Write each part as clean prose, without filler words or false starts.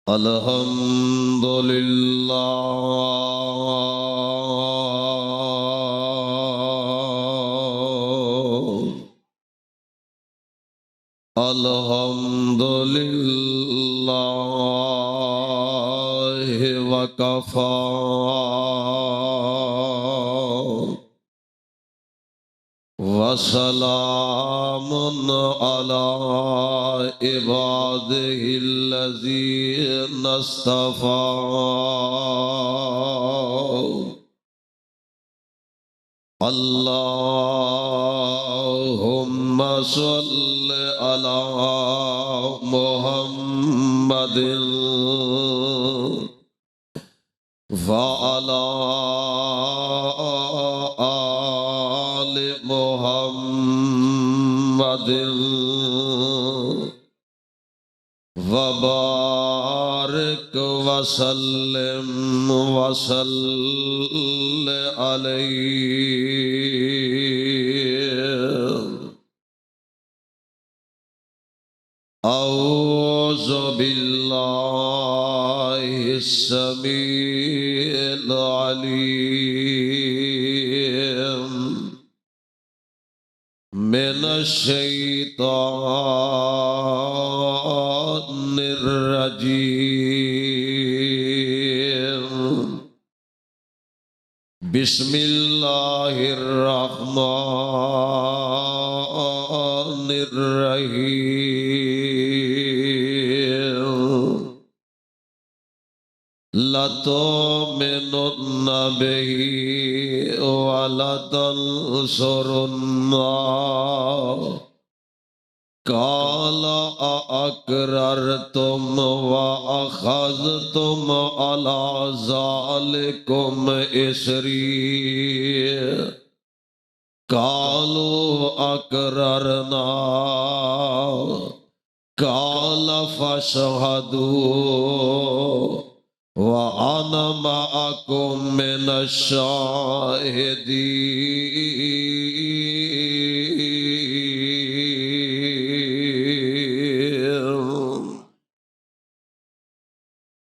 الحمد للہ الحمد للہ وکفی وسلام علی عبادہ الذین اصطفی اللہم صل علی محمد وعلی آل محمد وبارک وسلم وصل علیہ اعوذ باللہ السمیع العلیم من الشیطان الرجیم بسم اللہ الرحمن الرحیم لَتُؤْمِنُنَّ بِهِ وَلَتَنْصُرُنَّهُ قَالَ أَأَقْرَرْتُمْ وَأَخَذْتُمْ عَلَى ذَلِكُمْ إِصْرِي قَالُوا أَقْرَرْنَا قَالَ فَاشْهَدُوا وَأَنَا مَعَكُمْ مِنَ الشَّاهِدِينَ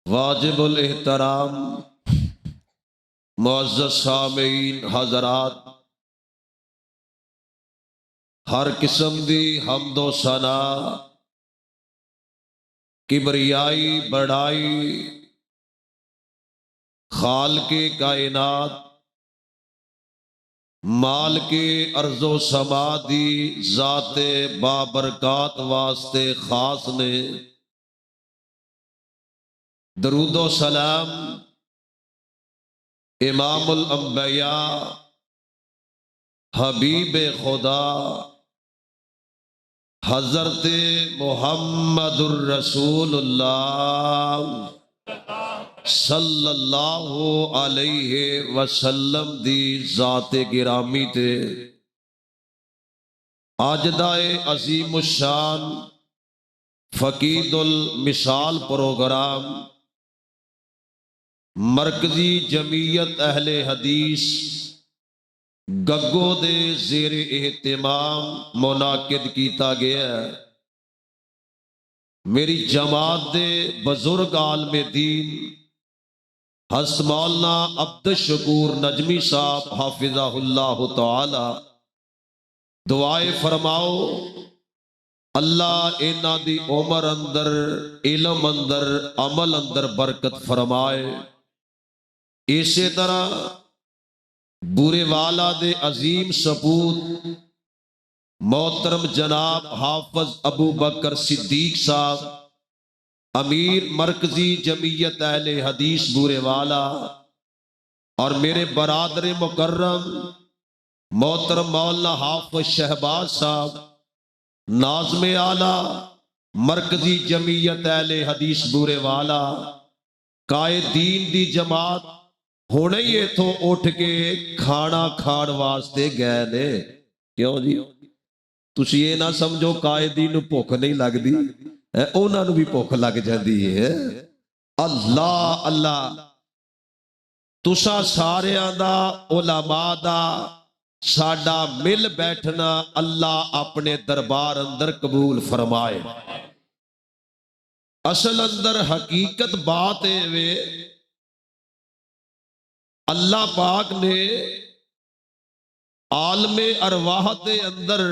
واجب الاحترام معزز سامعین حضرات، ہر قسم دی حمد و ثنا کبریائی بڑائی خالق کائنات مالک ارض و سما دی ذات بابرکات واسطے خاص نے۔ درود و سلام امام الانبیاء حبیب خدا حضرت محمد الرسول اللہ صلی اللہ علیہ وسلم دی ذات گرامی تے آجدائے عظیم الشان فقید المثال پروگرام مرکزی جمعیت اہل حدیث گگو دے زیر اہتمام منعقد کیتا گیا ہے۔ میری جماعت دے بزرگ عالم دین حضرت مولانا عبد الشکور نجمی صاحب حافظہ اللہ تعالی دعائے فرماؤ اللہ انہ دی عمر اندر علم اندر عمل اندر برکت فرمائے۔ اسی طرح بورے والا دے عظیم سپوت محترم جناب حافظ ابو بکر صدیق صاحب امیر مرکزی جمعیت اہل حدیث بورے والا اور میرے برادر مکرم محترم مولانا حافظ شہباز صاحب ناظم اعلیٰ مرکزی جمعیت اہل حدیث بورے والا قائد دین دی جماعت ہونے ہی اتھوں اٹھ کے کھانا کھان واسطے گئے نے۔ کیوں جی؟ تسی یہ نہ سمجھو قائدین نو بھوک نہیں لگ دی، انہاں نو بھی بھوک لگ جاندی ہے۔ اللہ اللہ تسا ساریاں دا علماء دا ساڈا مل بیٹھنا اللہ اپنے دربار اندر قبول فرمائے۔ اصل اندر حقیقت بات ہے وے اللہ پاک نے عالم ارواح دے اندر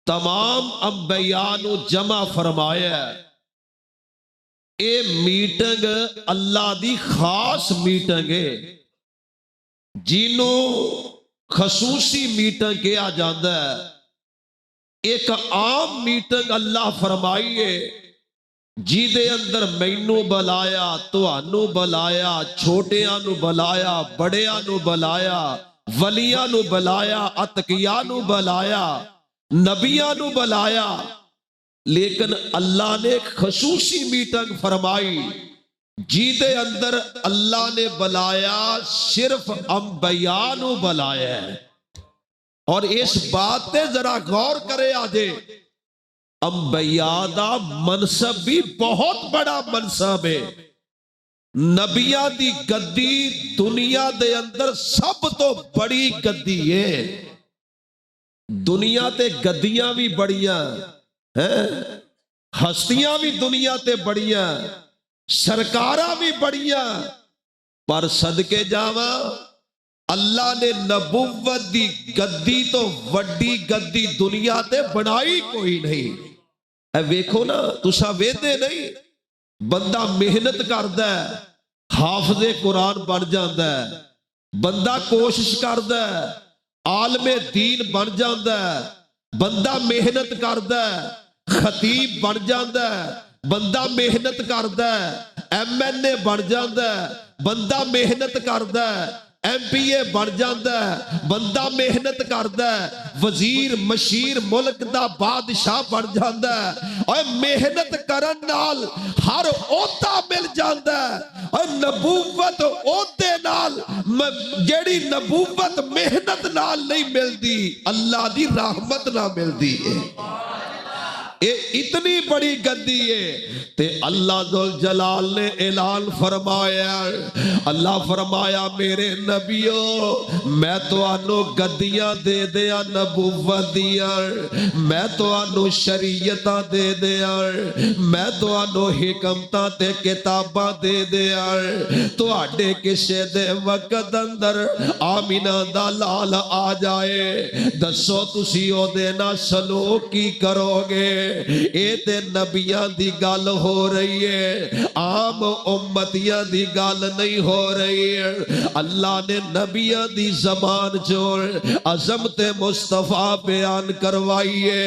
تمام انبیاء نو جمع فرمایا ہے۔ اے میٹنگ اللہ دی خاص میٹنگ ہے جنوں خصوصی میٹنگ کیا جاتا ہے۔ ایک عام میٹنگ اللہ فرمائیے جی دے اندر مینوں بلایا، تہانوں بلایا، چھوٹیاں نو بلایا، بڑیاں نو بلایا، ولیاں نو بلایا، اتقیاء نو بلایا، نبیاں نو بلایا، لیکن اللہ نے خصوصی میٹنگ فرمائی جی دے اندر اللہ نے بلایا صرف انبیاء نو بلایا ہے۔ اور اس بات تے ذرا غور کرے آجے، انبیاء دا منصب بھی بہت بڑا منصب ہے۔ نبیاں دی گدی دنیا دے اندر سب تو بڑی گدی ہے۔ دنیا تے گدیاں بھی بڑیاں ہیں، ہستیاں بھی دنیا تے بڑیاں، سرکاراں بھی بڑیاں، پر صدقے جاواں اللہ نے نبوت دی گدی تو وڈی گدی دنیا تے بنائی کوئی نہیں۔ اے ویکھو نا، تسا ویدے نہیں، بندہ محنت کردا ہے، حافظ قرآن بن جاندا ہے، بندہ کوشش کردا ہے، عالم دین بن جاندا ہے، بندہ محنت کردا ہے، خطیب بن جاندا ہے، بندہ محنت کردا ہے، ایم این اے بن جاندا ہے، بندہ محنت کردا ہے، ایم پی اے بن جاندا ہے، بندہ محنت کردا ہے، وزیر مشیر ملک دا بادشاہ بن جاندا ہے، اور محنت کرن نال ہر عہدہ مل جاندا ہے۔ اور نبوت عہدے نال، جیڑی نبوت محنت نال نہیں ملدی، اللہ دی رحمت نال ملدی ہے۔ یہ اتنی بڑی گدی ہے تے اللہ ذوالجلال نے اعلان فرمایا، اللہ فرمایا میرے نبیو میں تو آنو گدیاں دے دیا نبوت دیا، میں تو آنو شریعتاں دے دیا، میں تو آنو حکمتاں تے کتاباں دے دیا، تو آڈے کسے دے وقت اندر آمینہ دا لال آ جائے، دسو تسی او دینا سلوک کی کرو گے؟ اے تے نبیاں دی گل ہو رہی ہے، عام امتیاں دی گل نہیں ہو رہی ہے۔ اللہ نے نبیاں دی زبان چور عظمت مصطفیٰ بیان کروائیے،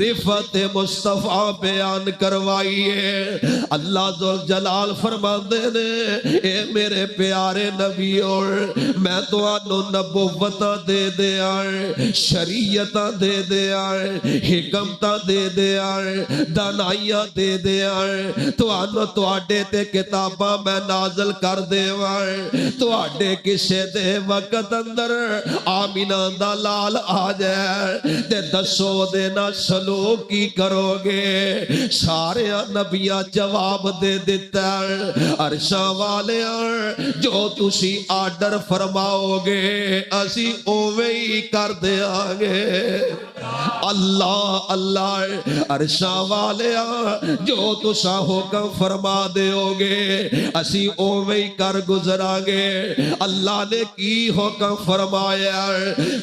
رفعت مصطفیٰ بیان کروائیے۔ اللہ ذوالجلال فرماندے نے اے میرے پیارے نبیوں میں تو آنو نبوتاں دے دیا، شریعتاں دے دیا، حکمتاں دے دیا، دانائیاں دے دیا، تو آنو تو آڈے تے کتاباں میں نازل کر دے وائے، تو آڈے کسے دے وقت اندر آمینہ دا لال آ جائے، تے دسو دینا سلوک کی کرو گے؟ سارے نبیاں جواب دے دیتا ہے، عرشاں والے جو تسی آرڈر فرماؤ گے اسی اوے ہی کر دے آگے۔ اللہ اللہ عرشاں والے جو تسا حکم فرما دے ہوگے اسی اوے ہی کر گزرا گے۔ اللہ نے کی حکم فرمایا؟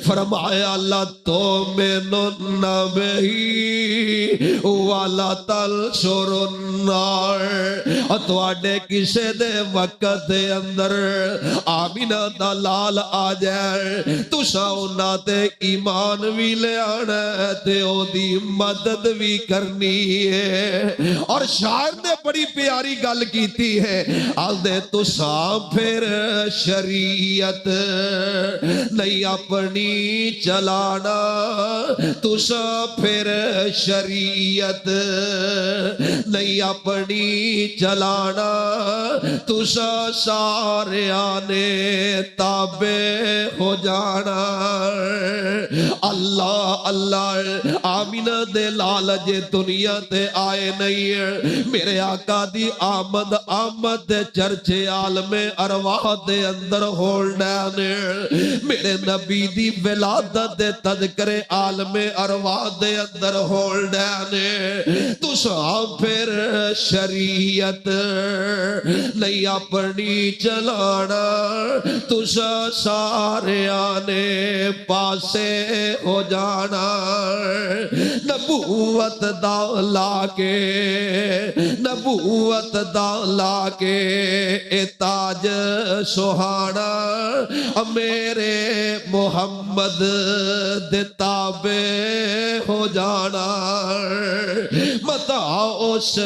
فرمایا اللہ تؤمنون بہی ولا تنصرون، تو آڈے کسے دے وقت دے اندر آمینہ دا لال آ جائے، تسا انہاں تے ایمان بھی لے آنا تے او دی مدد بھی کرنی ہے۔ اور شاعر نے بڑی پیاری گل کیتی ہے، آدھے تسا پھر شریعت نہیں اپنی چلانا، تسا پھر شریعت نہیں اپنی چلانا، چلانا تسا سارے آنے تابع ہو جانا اللہ اللہ آمینہ دے لال جے دنیا تے آئے نہیں میرے آقا دی آمد آمد دے چرچے عالم ارواح دے اندر ہولڈانے میرے نبی دی ولادت دے تذکرے عالم ارواح دے اندر ہولڈانے تسا پھر شریعت نہیں اپنی چلانا تسا سارے آنے پاسے ہو جانا نبوت دا لا کے اے تاج سہانا میرے محمد دے تابع ہو جانا متا اس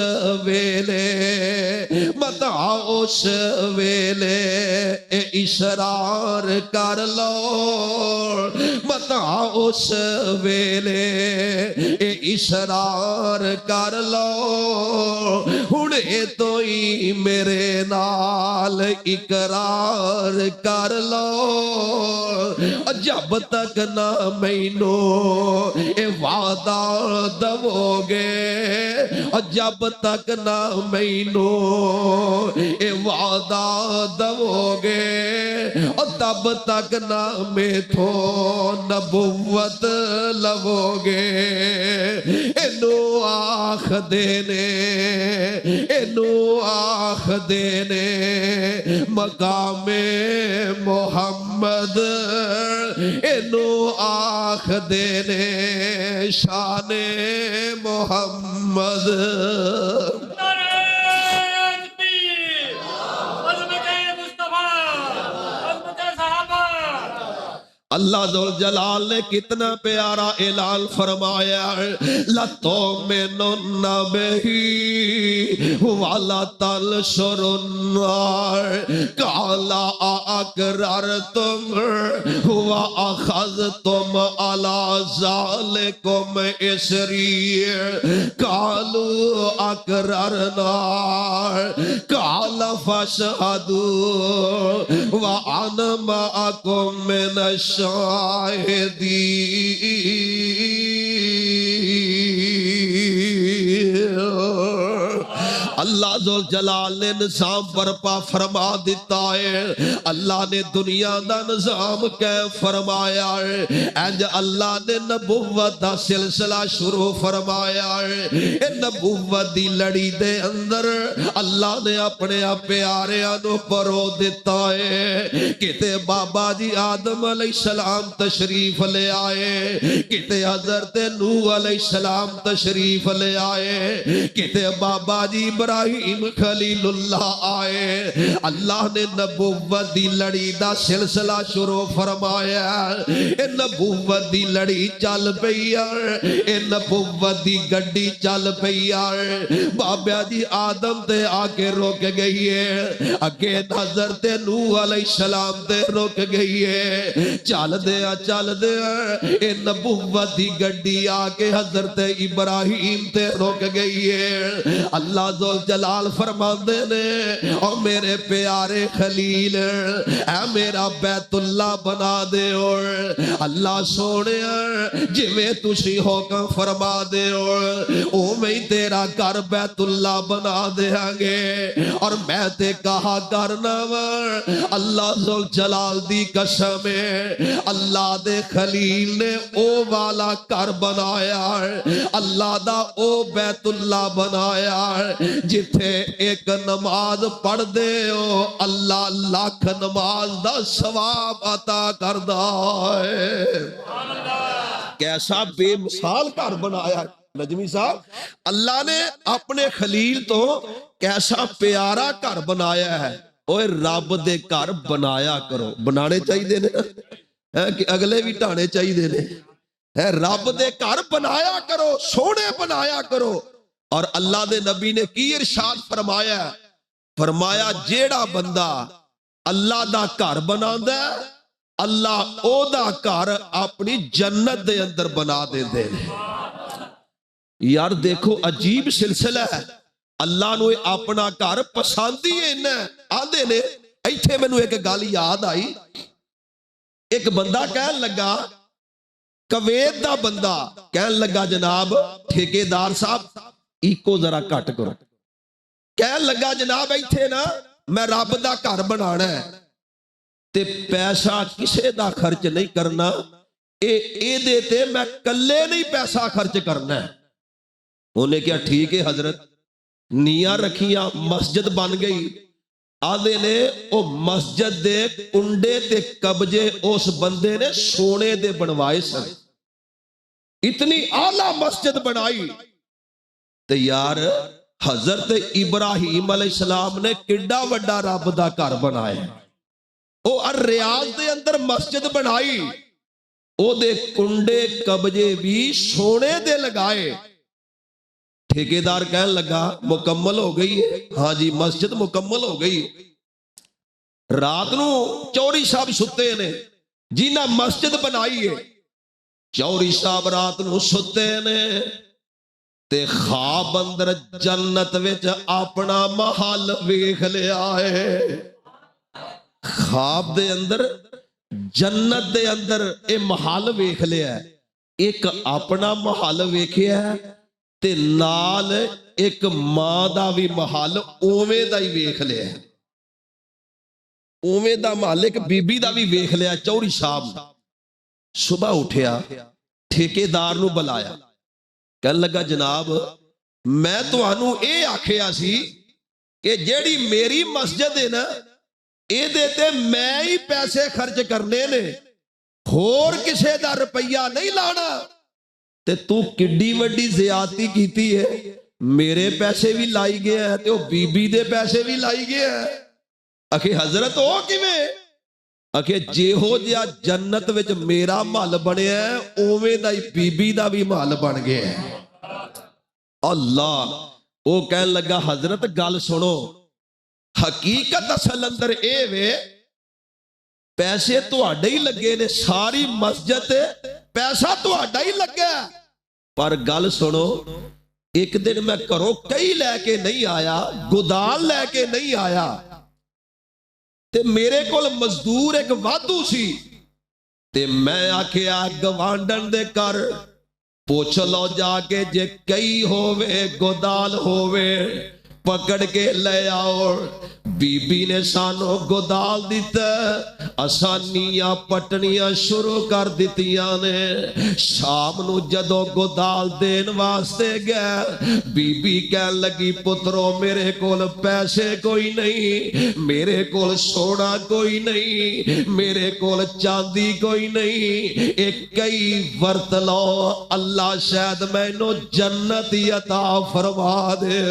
ویلے اے اسرار کر لو متا اس ویلے اے اسرار کر لو ہنے تو ہی میرے نال اقرار کر لو جب تک نہ مینو اے وعدہ دو گے جب تک نہ مینو اے وعدہ دو گے تب تک نہ میں تھو نبوت لو گے اینو آخ دینے مقام محمد اینو آخ دینے شان محمد اللہ ذوالجلال نے کتنا پیارا اعلان فرمایا لَتُؤْمِنُنَّ بِهِ وَلَا تَنْصُرُنَّهُ قَالَ أَأَقْرَرْتُمْ وَأَخَذْتُمْ عَلَى ذَلِكُمْ إِصْرِي قَالُوا أَقْرَرْنَا قَالَ فَاشْهَدُوا وَأَنَا مَعَكُمْ مِنَ الشاهدين اللہ ذوالجلال نے نظام برپا فرما دیتا ہے اللہ نے دنیا دا نظام قائم فرمایا ہے انج اللہ نے نبوت دا سلسلہ شروع فرمایا ہے اے نبوت دی لڑی دے اندر اللہ نے اپنے پیاریاں نو پرو دیتا ہے کتے بابا جی آدم علیہ السلام تشریف لے آئے کتے حضرت نوح علیہ السلام تشریف لے آئے کتے بابا جی ابراہیم خلیل اللہ آئے اللہ نے نبوت دی لڑی دا سلسلہ شروع فرمایا اے نبوت دی لڑی چل پیا اے نبوت دی گڈی چل پیا بابا جی آدم تے آکے روک گئی ہے اگے حضرت نوح علیہ السلام تے روک گئی ہے چل دیا اے نبوت دی گڈی آکے حضرت ابراہیم تے روک گئی ہے اللہ جلال فرما دے نے اور میرے پیارے خلیل اے میرا بیت اللہ بنا دے اور اللہ سونے جی میں تُسی حکم فرما دے اور او میں تیرا گھر بیت اللہ بنا دے گے اور میں تے کہا کرنا اللہ ذوالجلال دی قسم اللہ دے خلیل نے او والا گھر بنایا اللہ دا او بیت اللہ بنایا جتھے ایک نماز پڑھ دے ہو اللہ لاکھ نماز دا ثواب عطا کردہ ہے کیسا بے مثال گھر بنایا نجمی صاحب اللہ نے اپنے خلیل تو کیسا پیارا گھر بنایا ہے اوہ رب دے گھر بنایا کرو بنانے چاہیے دینے کہ اگلے بھی ٹانے چاہیے دینے رب دے گھر بنایا کرو سونے بنایا کرو اور اللہ دے نبی نے کی ارشاد فرمایا جیڑا بندہ اللہ دا گھر بنا دے اللہ او دا گھر اپنی جنت دے اندر بنا دے دے یار دیکھو عجیب سلسلہ ہے اللہ نو اپنا گھر پسند ہی اینا آندے نے ایتھے مینوں ایک گل یاد آئی ایک بندہ کہن لگا کویت دا بندہ کہن لگا جناب ٹھیکیدار صاحب ایکو ذرا کٹ کرو کہن لگا جناب ایتھے نا میں رب دا گھر بنانا ہے تے پیسہ کسے دا خرچ نہیں کرنا اے دے تے میں کلے نہیں پیسہ خرچ کرنا ہے انہیں کیا ٹھیک ہے حضرت نیاں رکھیاں مسجد بن گئی آدھے نے او مسجد دے کنڈے تے قبجے اس بندے نے سونے دے بنوائے سن اتنی اعلیٰ مسجد بنائی تے یار حضرت ابراہیم علیہ السلام نے کڈا وڈا رب دا گھر بنایا او الریاض دے اندر مسجد بنائی او دے کنڈے قبجے بھی سونے دے لگائے ٹھیکیدار کہنے لگا مکمل ہو گئی ہاں جی مسجد مکمل ہو گئی رات نو چوری صاحب ستے نے جنہ مسجد بنائی ہے چوری صاحب رات نو ستے نے تے خواب اندر جنت وچ اپنا محل ویکھ لیا ہے خواب دے اندر جنت دے اندر اے محل ویکھ لیا ہے ایک اپنا محل ویکھیا ہے تے نال ایک ماں دا بھی محل اوویں دا ہی ویکھ لیا ہے اوویں دا محل ایک بی بی دا بھی ویکھ لیا چوری صاحب صبح اٹھیا ٹھیکیدار نو بلایا کہنے لگا جناب میں تانوں اے آکھیا سی کہ جیڑی میری مسجد ہے نا اے دیتے میں ہی پیسے خرچ کرنے نے ہور کسے دا روپیہ نہیں لانا تے تو کڈی وڈی زیادتی کیتی ہے میرے پیسے بھی لائی گئے ہیں تے وہ بی بی دے پیسے بھی لائی گئے ہیں اکھے حضرت ہو کیویں اکھے جے ہو جیا جنت وچ میرا محل بنیا ہے اوویں دا ہی بی بی دا بھی محل بن گیا ہے اللہ او کہن لگا حضرت گل سنو حقیقت اصل اندر اے وے پیسے تہاڈے ہی لگے نے ساری مسجد پیسہ تہاڈا ہی لگا پر گل سنو ایک دن میں کرو کئی لے کے نہیں آیا گدال لے کے نہیں آیا تے میرے کول مزدور ایک وادو سی تے میں آکھیا گوانڈن دے کر پوچھ لو جا کے جے کئی ہووے گدال ہووے پکڑ کے لے آؤ بی بی نے سانو گدال دیتا آسانیاں پٹنیاں شروع کر دیتیاں نے شام نو جدو گدال دین واسطے گئے بی بی کہن لگی پترو میرے کول پیسے کوئی نہیں میرے کول سونا کوئی نہیں میرے کول چاندی کوئی نہیں ایک کئی ورت لو اللہ شاید میں نو جنت عطا فرما دے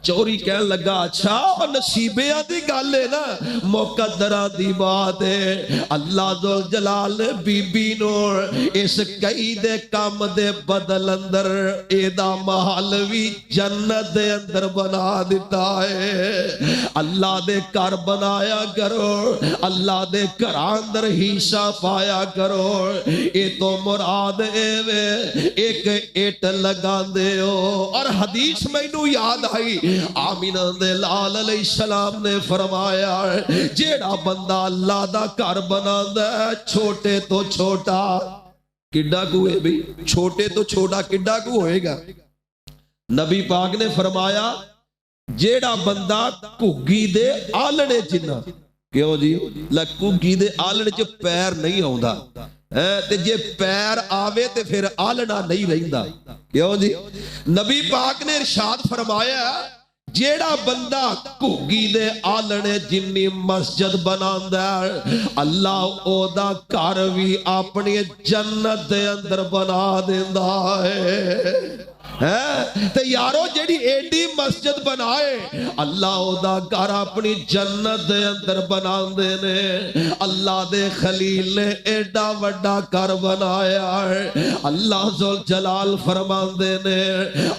چوری کہن لگا اچھا نصیبیاں دی گل ہے نا مقدرہ دی بات ہے اللہ ذو جلال نے بی بی نو اس کئی دے کام دے بدل اندر اے دا محل بھی جنت دے اندر بنا دیتا ہے اللہ دے گھر بنایا کرو اللہ دے گھر اندر حصہ پایا کرو اے تو مراد اے وے ایک اٹ لگا دے ہو اور حدیث مینوں یاد آئی آمینہ دے لال علیہ السلام نے فرمایا جیڑا بندہ اللہ دا گھر بناندا ہے چھوٹے تو چھوٹا کڈا کو ہے بھی چھوٹے تو چھوٹا کڈا کو ہوئے گا نبی پاک نے فرمایا جیڑا بندہ گھگی دے آلنے جنہ کیوں جی گھگی دے آلنے چ پیر نہیں آوندا تے جے پیر آوے تے پھر آلنا نہیں رہندا کیوں جی نبی پاک نے ارشاد فرمایا جیڑا بندہ گھگی دے آلنے جنی مسجد بناندا ہے اللہ او دا گھر بھی اپنی جنت دے اندر بنا دیندا ہے تے یارو جیڑی ایڈی مسجد بنائے اللہ او دا گھر اپنی جنت دے اندر بناندے نے اللہ دے خلیل نے ایڈا وڈا گھر بنایا ہے اللہ ذو جلال فرماندے نے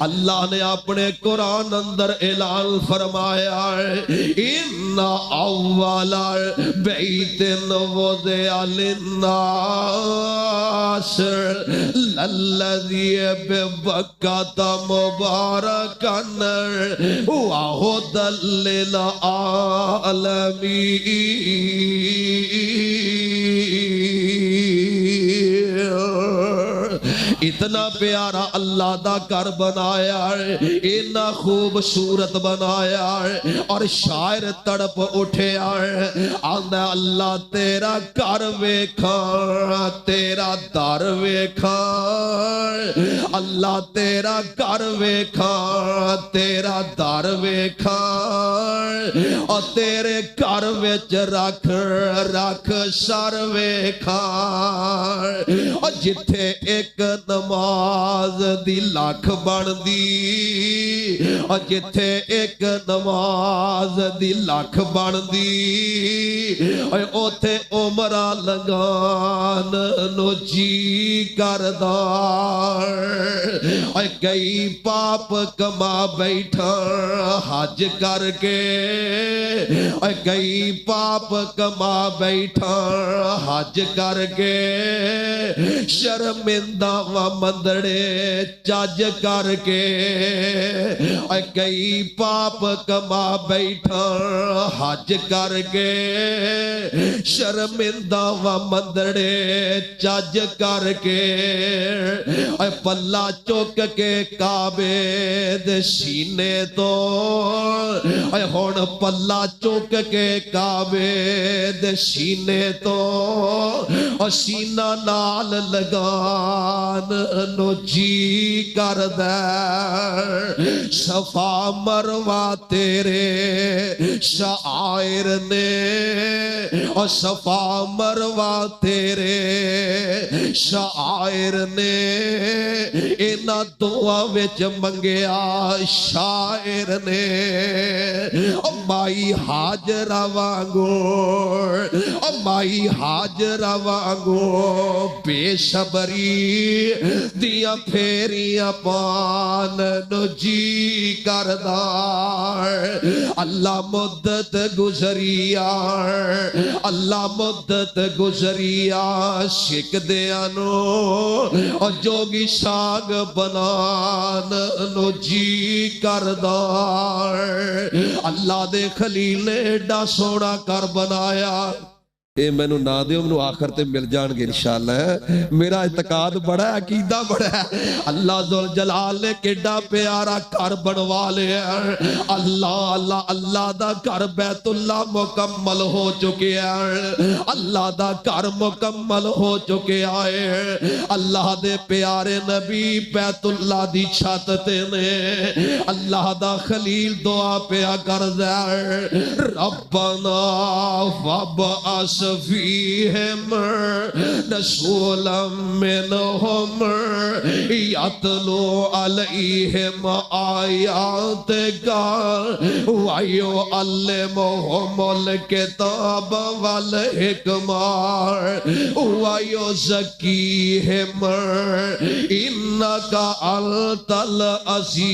اللہ نے اپنے قرآن اندر اعلان فرمایا ہے ان اول بیت وضع للناس للذی ببکۃ مبارکن وہدی للعالمین۔ اتنا پیارا اللہ دا گھر بنایا ہے، اتنا خوبصورت بنایا ہے، اور شاعر تڑپ اٹھیا ہے، آندا اللہ تیرا گھر ویکھاں تیرا در ویکھاں، اللہ تیرا گھر ویکھاں تیرا در ویکھاں، اور تیرے گھر وچ رکھ رکھ سر ویکھاں، اور جتھے ایک نماز دی لاکھ بن دی، اور جتھے ایک نماز دی لاکھ بن دی، اوتھے عمرہ لگان نو جی کردار، کئی پاپ کما بیٹھا حج کر کے، کئی پاپ کما بیٹھا حج کر کے، شرمندہ و مندڑے چج کر کے، کئی پاپ کما بیٹھا حج کر کے، شرمندہ و مندڑے چج کر کے، پلہ چک کے کعبے دے سینے تو، ہن پلہ چک کے کعبے دے سینے تو، سینہ نال لگان نو جی کر دے، صفا مروہ تیرے شاعر نے، اور صفا مروہ تیرے شاعر نے، اینا دعا وچ منگیا شاعر نے، مائی حاجرہ وانگو مائی حاجرہ وانگو بے صبری دیا پھیریاں پان نو جی کردار، اللہ مدت گزریا اللہ مدت گزریا، شک دیانو اور جوگی ساگ بنان نو جی کردار، اللہ دے خلیل نے ایڈا سونا کر بنایا، اے میں نو نہ دیو منو آخر تے مل جان گے انشاءاللہ، میرا اعتقاد بڑا ہے، عقیدہ بڑا ہے، اللہ ذوالجلال نے کیڈا پیارا گھر بنوا لیا، اللہ اللہ اللہ دا گھر بیت اللہ مکمل ہو چکے ہیں، اللہ دا گھر مکمل ہو چکے آئے، اللہ دے پیارے نبی بیت اللہ دی چھت تے نے، اللہ دا خلیل دعا پیا کر دے، ربنا وابعث فیہم رسولا منہم یتلو علیہم آیاتک ویعلمہم الکتاب والحکمہ ویزکیہم انک انت العزیز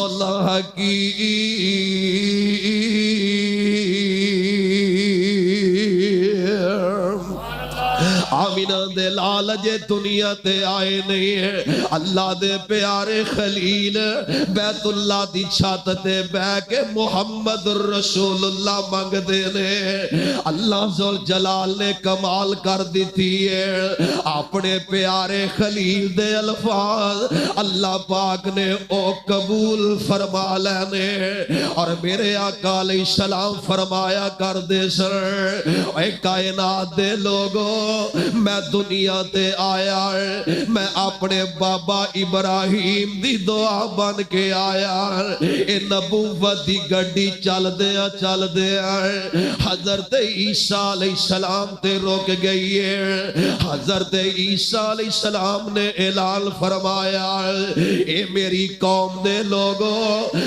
الحکیم۔ آمینہ دے لال جے دنیا تے آئے نہیں ہے، اللہ دے پیارے خلیل بیت اللہ دی چھت تے بہ کے محمد رسول اللہ مانگ دینے، اللہ ذوالجلال نے کمال کر دیتی ہے، اپنے پیارے خلیل دے الفاظ اللہ پاک نے او قبول فرما لینے، اور میرے آقا علیہ السلام فرمایا کر دے سر، اے کائنات دے لوگوں میں دنیا تے آیا ہے، میں اپنے بابا ابراہیم دی دعا بن کے آیا، اے نبوت دی گڈی چل دیا حضرت عیسیٰ علیہ السلام تے روک گئی ہے، حضرت عیسیٰ علیہ السلام نے اعلان فرمایا، اے میری قوم دے لوگوں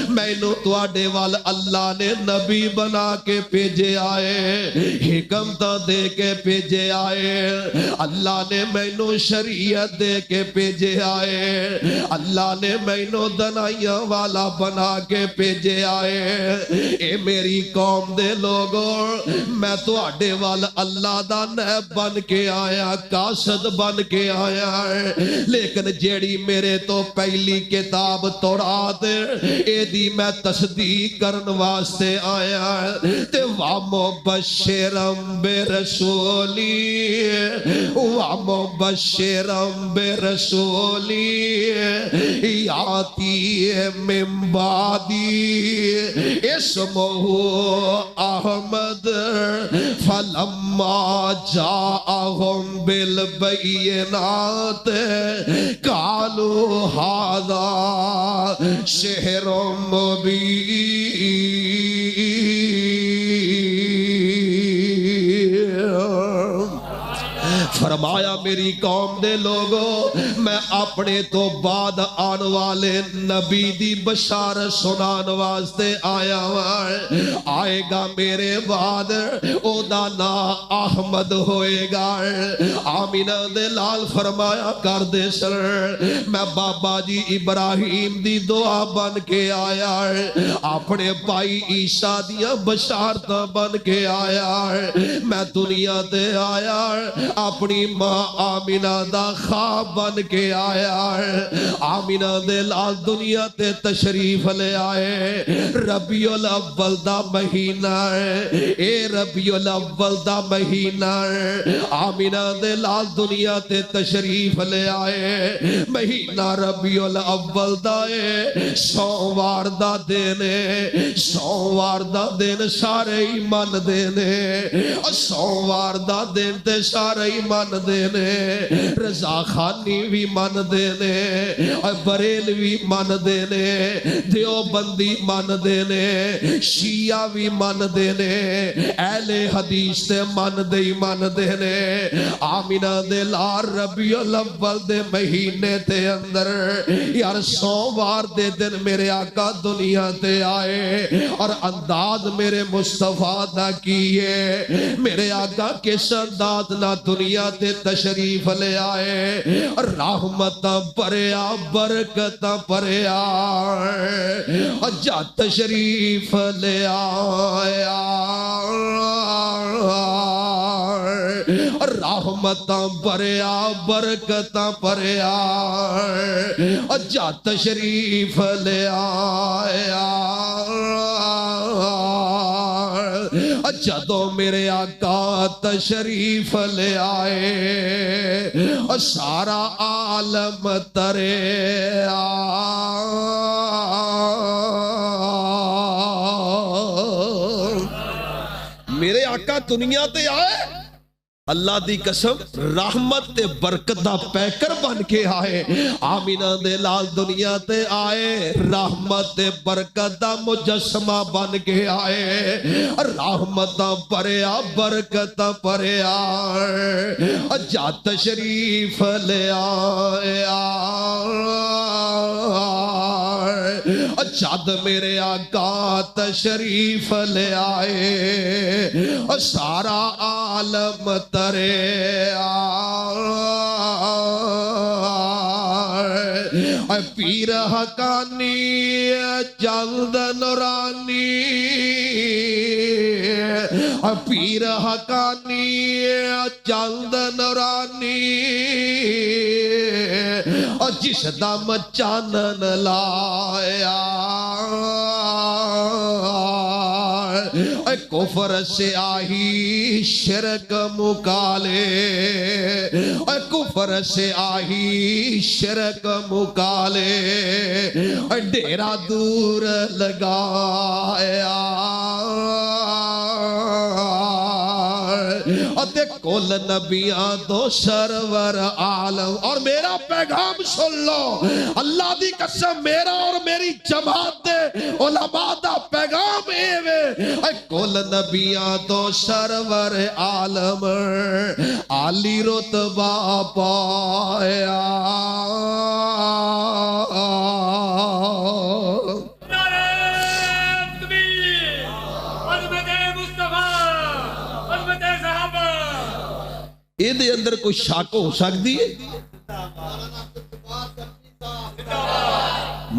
میں نو تواڈے وال اللہ نے نبی بنا کے بھیجے آئے، حکمت دے کے بھیجے آئے، اللہ نے مینو شریعت دے کے بھیجے آئے اللہ نے مینو دنائیاں والا بنا کے بھیجے آئے اے میری قوم دے لوگوں میں تو آڈے وال اللہ دا نیب بن کے آیا قاصد بن کے آیا لیکن جیڑی میرے تو پہلی کتاب تورات اے دی میں تصدیق کرن واسطے آیا تے وَمُبَشِّرًا بِرَسُولٍ وَمُبَشِّرًا بِرَسُولٍ یَأْتِی مِن بَعْدِی اسمہ احمد فَلَمَّا جَاءَهُم بِالْبَيِّنَاتِ قَالُوا هَذَا سِحْرٌ مُبِینٌ فرمایا میری قوم دے لوگوں میں اپنے تو بعد آن والے نبی دی بشارت سنان واسطے آیا ہوں آئے گا میرے بعد او دا نام احمد ہوئے گا آمینہ دے لال فرمایا کر دے سر میں بابا جی ابراہیم دی دعا بن کے آیا اپنے بھائی عیسیٰ دیا بشارت بن کے آیا میں دنیا دے آیا اپنی ماں آمینہ دا خواب بن کے آیا آمینہ دے لال دنیا تے تشریف لے آئے ربیع الاول دا مہینہ اے ربیع الاول دا مہینہ آمینہ دے لال دنیا تے تشریف لے آئے مہینہ ربیع الاول دا سوموار دا دینے سوموار دا دن سارے ہی من دینے سوموار دا دن تے سارے ہی من دینے رضا خانی بھی من دینے بریلوی من دینے دیوبندی من دینے شیعہ بھی من دینے اہل حدیث تے من دی من دینے آمینہ دے لار ربیع الاول دے مہینے تے اندر یار سوموار دے دن میرے آقا دنیا تے آئے اور انداز میرے مصطفیٰ دا کیے میرے آقا کس انداز نہ دنیا تے تشریف لے آئے رحمت پریا برکت پریا جا تشریف لے آیا رحمت پریا برکت پریا جا تشریف لے آیا جدو میرے آقا تشریف لے آئے سارا عالم ترے میرے آقا دنیا تے آئے اللہ دی قسم رحمت تے برکت دا پیکر بن کے آئے آمینہ دے لال دنیا تے آئے رحمت تے برکت دا مجسمہ بن کے آئے رحمت دا پریا برکت پریا جا تشریف لے آیا جد میرے آقا تشریف لے آئے سارا عالم ترے پیر حقانی چند نورانی پیر حقانی چند نورانی جس دم چانن لایا کفر سے آہی شرک مکالے کفر سے آہی شرک مکالے ڈیرا دور لگایا کل نبیاں تو سرور عالم اور میرا پیغام سن لو اللہ دی قسم میرا اور میری جماعت دے علماء دا پیغام اے کل نبیاں تو سرور عالم عالی رتبہ پایا یہ دے اندر کوئی شک ہو سکتی ہے؟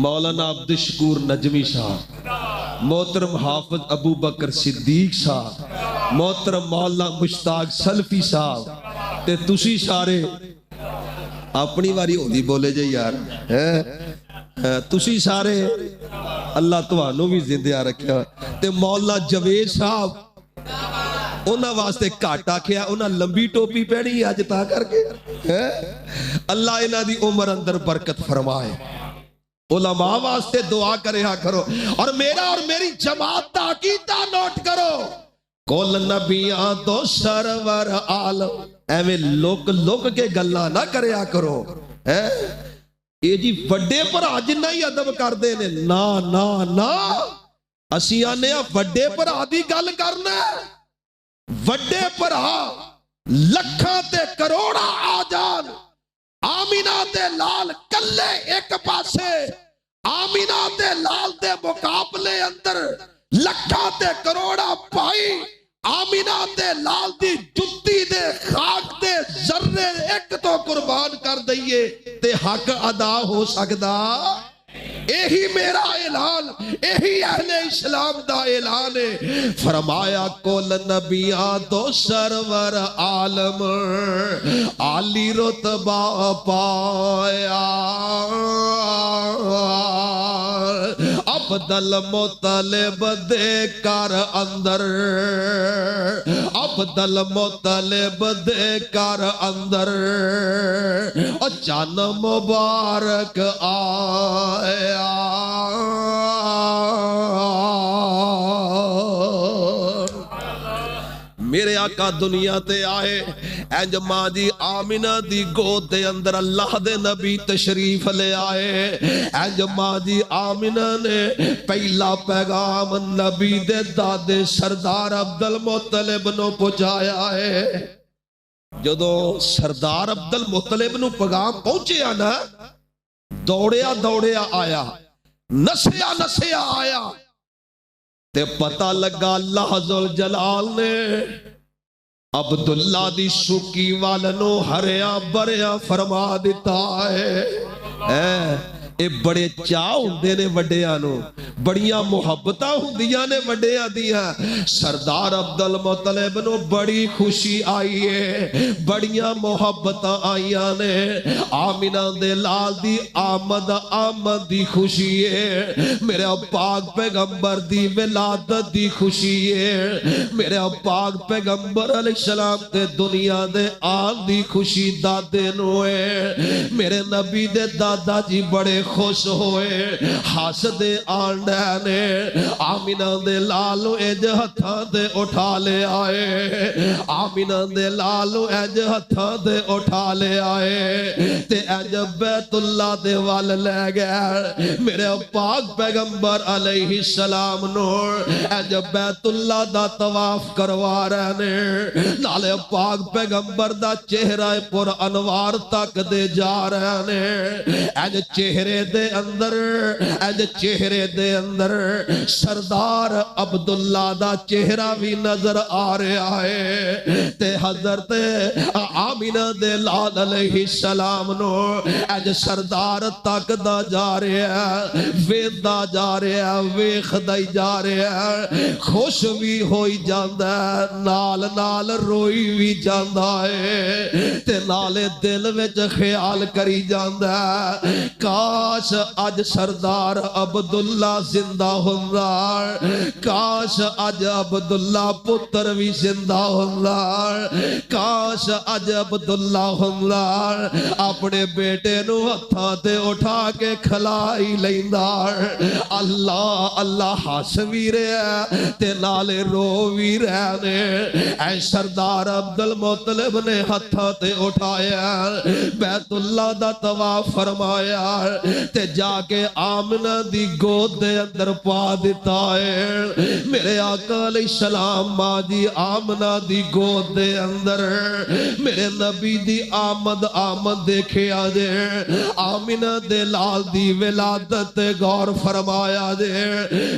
مولانا عبد الشکور نجمی صاحب، محترم حافظ ابو بکر صدیق صاحب، محترم مولانا مشتاق سلفی صاحب، تے تسی سارے اپنی واری ہوندی بولے جے یار، تسی سارے اللہ توانو بھی زندہ رکھیا، تے مولانا جوید صاحب انہاں واسطے کاٹا کیا، انہاں لمبی ٹوپی پہنی آج تا کر کے، اللہ انہاں دی عمر اندر برکت فرمائے۔ علماء واسطے دعا کریا کرو، اور میرا اور میری جماعت دا عقیدہ نوٹ کرو، کل نبیاں تو سرور عالم، ایویں لوک کے گلاں نہ کریا کرو، یہ جی وڈے پر جنہ ہی ادب کر دے نے، نا نا نا، اسی آنے وڈے پر دی گل کرنا، وڈے پر لکھاں تے کروڑا آ جان، آمینہ دے لال کلے ایک پاسے، آمینہ دے لال دے مقابلے اندر لکھاں تے کروڑا پائی، آمینہ دے لال دی جتی دے خاک دے ذرے ایک تو قربان کر دئیے تے حق ادا ہو سکدا؟ یہی میرا اعلان، یہی اہل اسلام دا اعلان ہے۔ فرمایا کل نبیاں تو سرور عالم عالی رتبہ پایا، عبد المطلب دے کر اندر، عبد المطلب دے کر اندر چن مبارک آیا، میرے آقا دنیا تے آئے، اینج ماں دی آمینہ دی گود دے اندر اللہ دے نبی تشریف لے آئے، اینج ماں دی آمینہ نے پہلا پیغام نبی دے دادے سردار عبد المطلب نو پہنچایا ہے۔ جدو سردار عبد المطلب نو پیغام پہنچے نا، دوڑیا دوڑیا آیا، نسیا نسیا آیا، تے پتہ لگا اللہ ذوالجلال نے عبداللہ دی سکی والنو ہریا بریا فرما دیتا ہے۔ اے بڑے چاہ ہوندے نے وڈیاں نو، بڑیاں محبتاں ہوندیاں نے وڈیاں دیاں، سردار عبد المطلب نو بڑی خوشی آئی ہے، بڑیاں محبتاں آئیاں نے، آمینہ دے لال دی آمد دی خوشی ہے، میرے پاک پیغمبر دی ولادت دی خوشی ہے، میرے پاک پیغمبر علیہ السلام تے دنیا دے آن دی خوشی دادے نو ہے، میرے نبی دے دادا جی بڑے خوش ہوئے، حسد آنڈے نے آمینہ دے لالو اج ہتھاں دے اٹھا لے آئے، آمینہ دے لالو اج ہتھاں دے اٹھا لے آئے، تے اج بیت اللہ دے وال لے گئے، میرے پاک پیغمبر علیہ السلام نور اج بیت اللہ دا طواف کروا رہے نے، نالے پاک پیغمبر دا چہرہ پر انوار تک دے جا رہے نے، اج چہرے دے اندر، اج چہرے دے اندر سردار عبداللہ دا چہرہ بھی نظر آ رہا ہے، تے حضرت آمینہ دے لال علیہ السلام نو اج سردار تک دا جا رہا ہے، ویدہ جا رہا ہے، ویخدائی جا رہا ہے، خوش بھی ہوئی جاندہ ہے، نال نال روئی بھی جاندہ ہے، تے نالے دل وچ خیال کری جاندہ ہے، کاش اج سردار عبداللہ زندہ ہوندہ، کاش اج عبداللہ پتر بھی زندہ ہوندہ، کاش اج عبداللہ ہوندہ اپنے بیٹے نو ہتھاں تے اٹھا کے کھلائی لیندہ، اللہ اللہ ہس بھی رہے تے نالے رو بھی رہے، اے سردار عبد المطلب نے ہتھاں تے اٹھایا، بیت اللہ دا طواف فرمایا، تے جا کے آمنہ دی گود دے اندر پا دیتا ہے میرے آقا علیہ السلام ماں جی آمنہ دی گود دے اندر میرے نبی دی آمد دیکھے آجے آمنہ دے لال دی ولادت غور فرمایا جے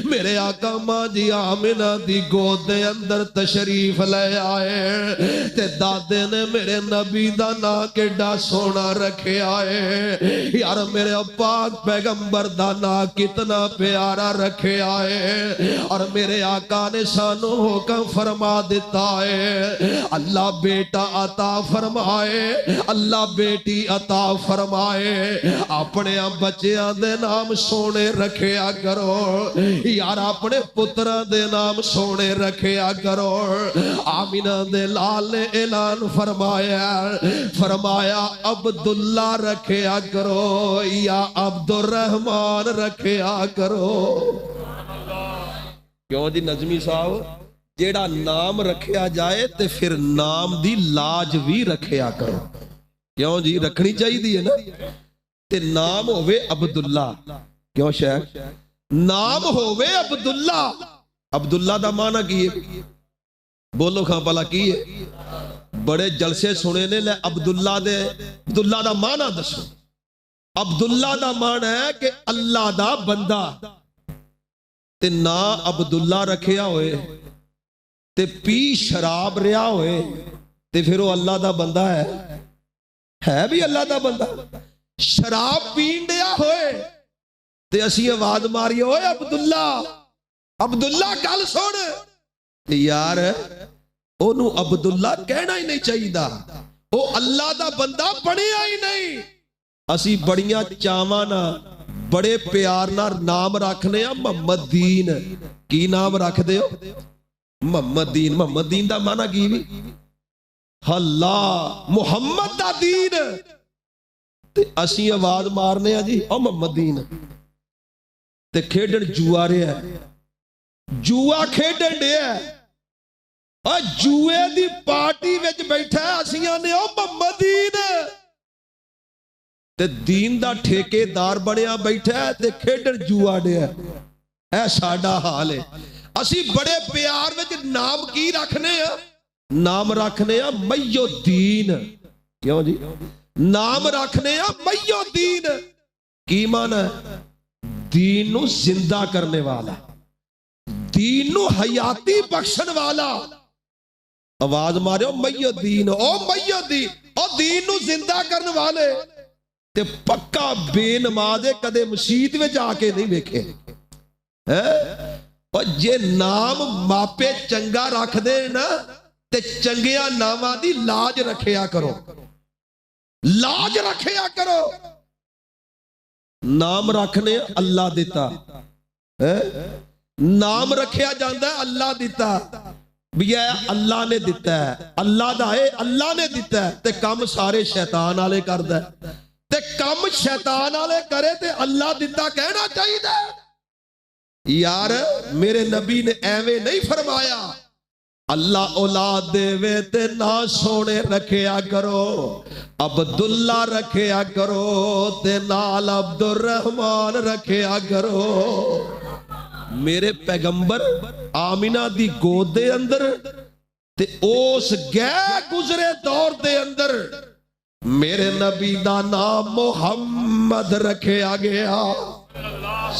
میرے آقا ماں جی آمنہ دی گود دے اندر تشریف لے آئے تے دادے نے میرے نبی دا نا کیڈا سونا رکھے آئے یار میرے پاک پیغمبر دا نا کتنا پیارا رکھے آئے اور میرے آقا نے سانو حکم فرما دیتا ہے اللہ بیٹا عطا فرمائے اللہ بیٹی عطا فرمائے اپنے بچیاں دے نام سونے رکھیا کرو یار اپنے پترہ دے نام سونے رکھیا کرو آمینہ دے لال نے اعلان فرمایا عبداللہ رکھیا کرو یا عبد الرحمن رکھیا کرو کیوں جی نظمی صاحب جیڑا نام رکھیا جائے تے پھر نام دی لاج بھی رکھیا کرو کیوں جی رکھنی چاہیے دی ہے نا تے نام ہوئے عبداللہ کیوں شیخ نام ہوئے عبداللہ عبداللہ دا معنی کیے بولو کھاں پلا کیے بڑے جلسے سنے نے لے عبداللہ دا معنی دسو عبداللہ دا معنی ہے کہ اللہ دا بندہ تے نا عبداللہ رکھیا ہوئے تے پی شراب رہا ہوئے تے پھر وہ اللہ دا بندہ ہے بھی اللہ دا بندہ شراب پین دیا ہوئے تے اسی آواز ماری ہوئے عبداللہ گل سن یار انہوں عبداللہ کہنا ہی نہیں چاہیے دا وہ اللہ دا بندہ بنیا ہی نہیں اسی بڑیاں چاوانا بڑے پیارنا نام رکھنے ہیں محمد دین کی نام رکھ دے ہو محمد دین دا معنی کی بھی اللہ محمد دا دین تے اسی آواز مارنے ہیں جی او محمد دین تے کھیڈن جوا رہے ہیں جوا کھیڈن دے ہے اور جوے دی پارٹی وچ بیٹھا ہے اسیاں نے او محمد دین تے دین دا ٹھیکے دار بڑیا بیٹھا ہے تے کھیڈن جوا دے ہے اے ساڈا حال ہے اسی بڑے پیار وچ نام کی رکھنے ہیں نام رکھنے ہیں میو دین کیوں جی نام رکھنے ہیں میو دین کی معنی ہے دین نو زندہ کرنے والا دین نو حیاتی بخشن والا آواز مارے میو دین او دین نو زندہ کرنے والے تے پکا بے نمازے کدے مسجد میں جا کے نہیں ویکھے اور جے نام ماپے چنگا رکھ دے نا تے چنگیا نامہ دی لاج رکھیا کرو نام رکھنے اللہ دیتا نام رکھیا جاندہ ہے اللہ دیتا بھی اللہ نے دیتا ہے اللہ دا ہے اللہ نے دیتا ہے تے کم سارے شیطان آلے کر دے تے کم شیطان آلے کرے تے اللہ دیتا کہنا چاہیے دے یار میرے نبی نے ایویں نہیں فرمایا اللہ اولاد دے وے تے نہ سونے رکھیا کرو عبداللہ رکھیا کرو تے نال عبد الرحمن رکھیا کرو میرے پیغمبر آمینہ دی گود دے اندر تے اوس گئے گزرے دور دے اندر میرے نبی دا نام محمد رکھیا گیا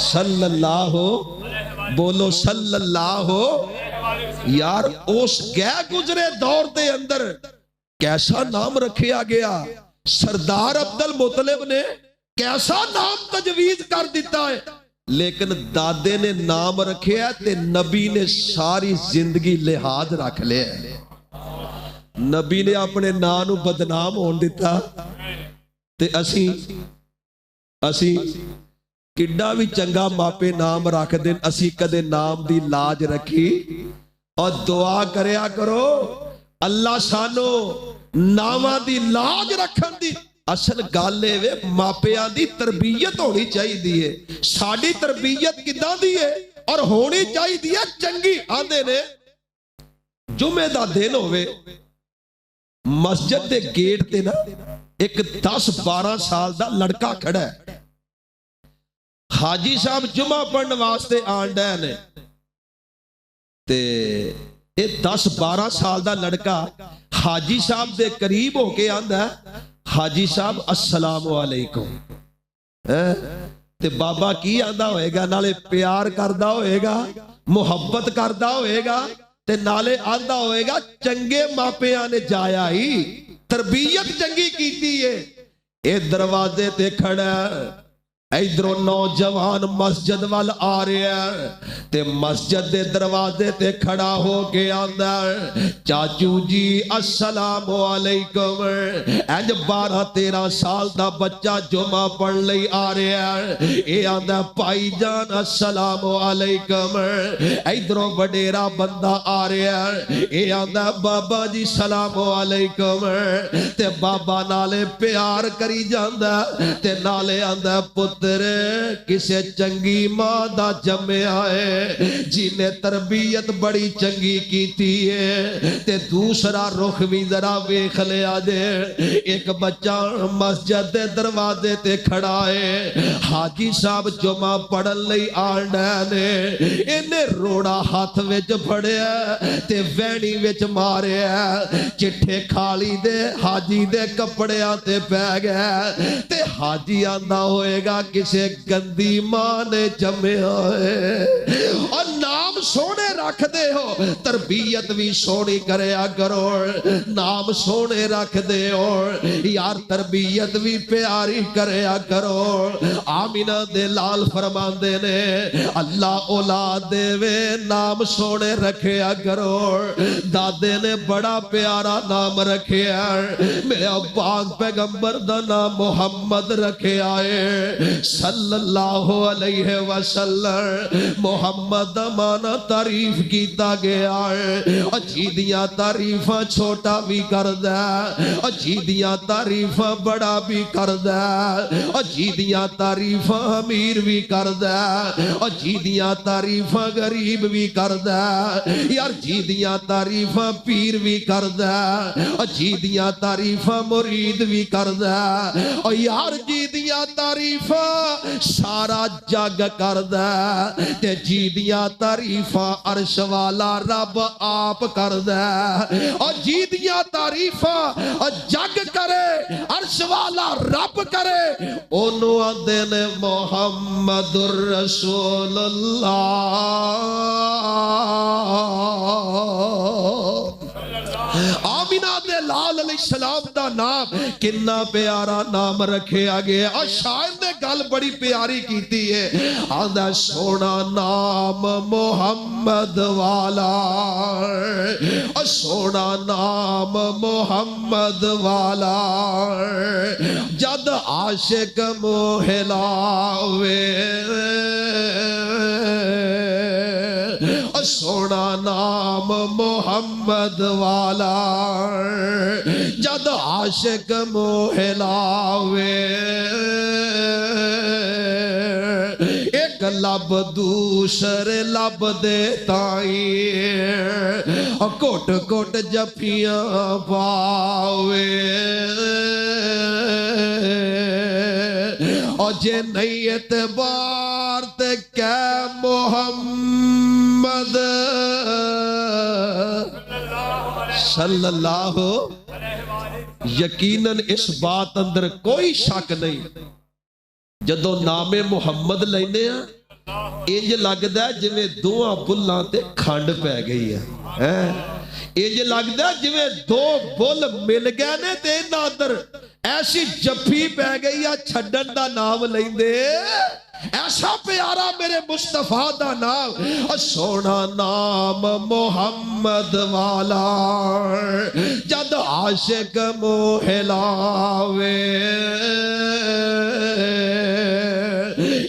صلی اللہ بولو صلی اللہ یار اس گئے گزرے دور دے اندر کیسا نام رکھیا گیا سردار عبد المطلب نے کیسا نام تجویز کر دیتا ہے لیکن دادے نے نام رکھیا تے نبی نے ساری زندگی لحاظ رکھ لے نبی نے اپنے نانو بدنام ہون دیتا تے اسی کڈا بھی چنگا ماپے نام رکھ دیں اسی کدے نام دی لاج رکھی اور دعا کریا کرو اللہ سانو نامہ دی لاج رکھن دی اصل گالے وے ماپیاں دی تربیت ہونی چاہی دیئے ساڑی تربیت کدھا دیئے اور ہونی چاہی دیئے چنگی آندے نے جمعہ دا دن ہوئے مسجد دے گیٹ تے نا ایک 10-12 سال دا لڑکا کھڑا ہے حاجی صاحب جمعہ پڑھنے واسطے آن ڈے نے تے یہ 10-12 سال دا لڑکا حاجی صاحب دے قریب ہو کے آندا ہے حاجی صاحب السلام علیکم تے بابا کی آندا ہوئے گا نالے پیار کردہ ہوئے گا محبت کردہ ہوئے گا تے نالے آندا ہوئے گا چنگے ماپیاں نے جایا ہی تربیت چنگی کیتی ہے اے دروازے تے کھڑا ادھروں نوجوان مسجد وال آ رہے ہیں تے مسجد دے دروازے تے کھڑا ہو کے آندا چاچو جی السلام علیکم انج 12-13 سال دا بچہ جمعہ پڑھ لئی آ رہا ہے اے آندا بھائی جان السلام علیکم ادھروں وڈیرا بندہ آ رہا ہے اے آندا بابا جی سلام علیکم تے بابا نالے پیار کری جاندا تے نالے آندا پتر کسے چنگی ماں دا جمعہ ہے جنہیں تربیت بڑی چنگی کیتی ہے تے دوسرا رخ بھی ذرا ویکھ لیا دے ایک بچہ مسجد دے دروازے تے کھڑا ہے حاجی صاحب جمعہ پڑھن لئی آنڈے نے انہیں روڑا ہاتھ وچ پھڑیا تے وینی وچ ماریا چٹھے کھالی دے حاجی دے کپڑیاں تے پہ گئے تے حاجی آندہ ہوئے گا کسے گندی ماں نے جمعہ ہے اور نام سونے رکھ دے ہو تربیت بھی سونی کریا کرو نام سونے رکھ دے ہو یار تربیت بھی پیاری کریا کرو آمینہ دے لال فرمان دے نے اللہ اولاد دے وے نام سونے رکھیا کرو دادے نے بڑا پیارا نام رکھیا میرے پاک پیغمبر دا نام محمد رکھیا ہے صلی اللہ علیہ وسلم محمد مانا تعریف کیتا گیا ہے اجیدیاں تعریفاں چھوٹا بھی کردہ اجیدیاں تعریفاں بڑا بھی کردہ اجیدیاں تعریفاں امیر بھی کردہ اجیدیاں تعریفاں غریب بھی کردہ یار جیدیاں تعریفاں پیر بھی کردہ اجیدیاں تعریفاں مرید بھی کردہ اور یار جیدیاں تعریفاں سارا جگ کردہ تے جیدیاں تعریفاں عرش والا رب آپ کردہ اور جیدیاں تعریفاں جگ کرے عرش والا رب کرے انہوں آدھن محمد الرسول اللہ آمینہ دے لال علیہ السلام دا نام کنا پیارا نام رکھے آگے اور شاعر نے گل بڑی پیاری کیتی ہے آدھا سونا نام محمد والا اور سونا نام محمد والا جد عاشق موہلاوے سونا نام محمد والا جد عاشق موہلاوے ایک لب دوسرے لب دے تائی کوٹ کوٹ جفیاں پاوے اور جے نہیں اعتبار تے کہ محمد صلی اللہ یقیناً اس بات اندر کوئی شک نہیں جدو نام محمد لینے ہیں انج لگدا ہے جویں دوہاں بلاں تے کھنڈ پہ گئی ہے انج لگدا ہے جویں دو بل مل گئے نے تے انہاں اندر ایسی جفی پہ گئی ہے چھڈن دا نام لیندے ایسا پیارا میرے مصطفیٰ دا نام سونا نام محمد والا جد عاشق موہلاوے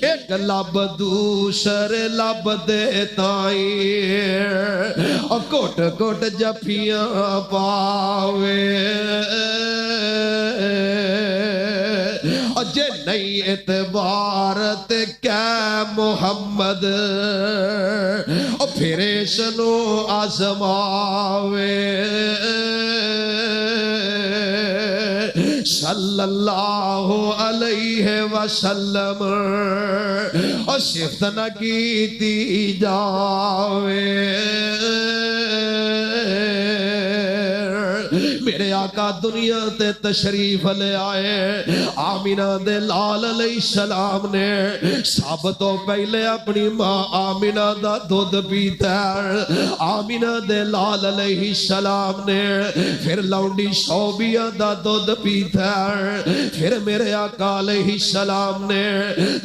ایک لب دوسرے لب دے تائی کوٹ کوٹ جفیاں پاوے جے نہیں اعتبار تے کہ محمد پھر اسنو آزماوے صلی اللہ علیہ وسلم اور صفت نہ کیتی جاوے میرے آقا دنیا تے تشریف لے آئے آمینہ دے لال علیہ السلام نے سب تو پہلے اپنی ماں آمینہ دا دودھ پیتا ہے آمینہ دے لال علیہ السلام نے پھر لونڈی شوبیہ دا دودھ پیتا ہے پھر میرے آقا علیہ السلام نے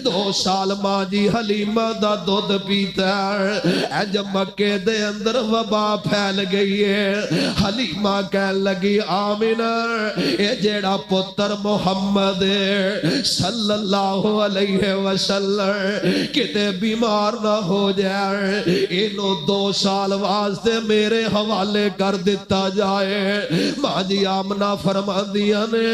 2 سال ماں جی حلیمہ دا دودھ پیتا ہے جب مکے دے اندر وبا پھیل گئی ہے حلیمہ کہنے لگی آمینہ اے جیڑا پتر محمد صلی اللہ علیہ وسلم کتے بیمار نہ ہو جائے انہوں 2 سال واسطے میرے حوالے کر دیتا جائے ماں جی آمنہ فرما دیا نے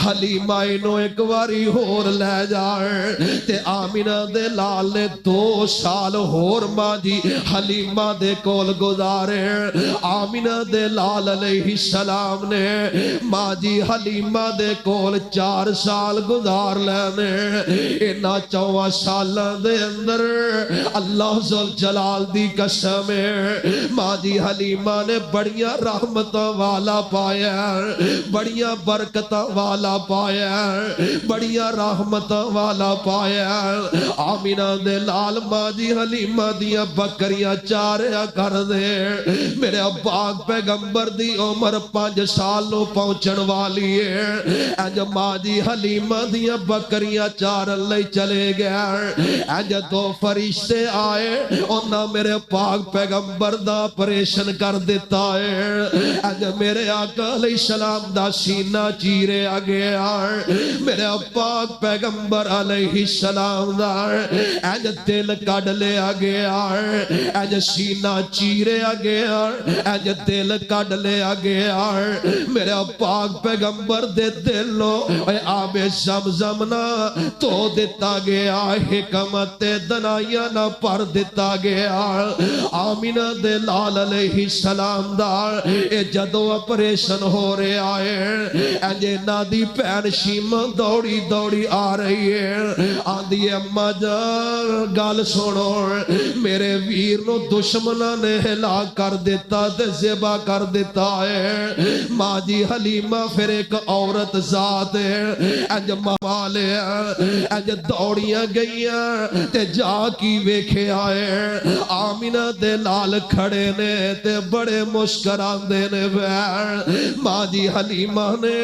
حلیمہ انہوں ایک واری ہور لے جائے تے آمینہ دے لال نے 2 سال ہور ماں جی حلیمہ دے کول گزارے آمینہ دے لال علیہ السلام نے ماں جی حلیمہ دے کول 4 سال گزار لینے انہا 4 سال دے اندر اللہ ذوالجلال دی قسم ماں جی حلیمہ نے بڑیاں رحمتاں والا پایا بڑیاں برکتاں والا پایا بڑیاں رحمتاں والا پایا آمینہ دے لال ماں جی حلیمہ دیاں بکریاں چاریا کر دے میرے پاک پیغمبر دی عمر 5 سالوں پہنچن والی ہے اج ماں جی حلیمہ دیاں بکریاں چارن لئی چلے گیا اج 2 فرشتے آئے انہاں میرے پاک پیغمبر دا آپریشن کر دیتا ہے اج میرے آقا علیہ السلام دا سینہ چیرے گیا میرے پاک پیغمبر علیہ السلام دا اج دل کڈ لے گیا اج سینہ چیرے گیا اج دل کڈ لے گیا میرے پاک پیغمبر دے دلو آب زمزم نہ تو دیتا گیا حکمت دنائیاں نہ پر دیتا گیا آمینہ دے لال علیہ السلام دار اے جدو اپریشن ہو رہے آئے اجے نادی پین شیم دوڑی دوڑی آ رہی ہے آندھی اممہ جان گال سنو میرے ویر نو دشمنہ نے ہلا کر دیتا دے زبا کر دیتا ہے ماں جی حلیمہ پھر ایک عورت ذات ہے اج مالے اج دوڑیاں گئیاں تے جا کی ویکھے آئے آمینہ دے لال کھڑے نے تے بڑے مسکران دے نے بیر ماں جی حلیمہ نے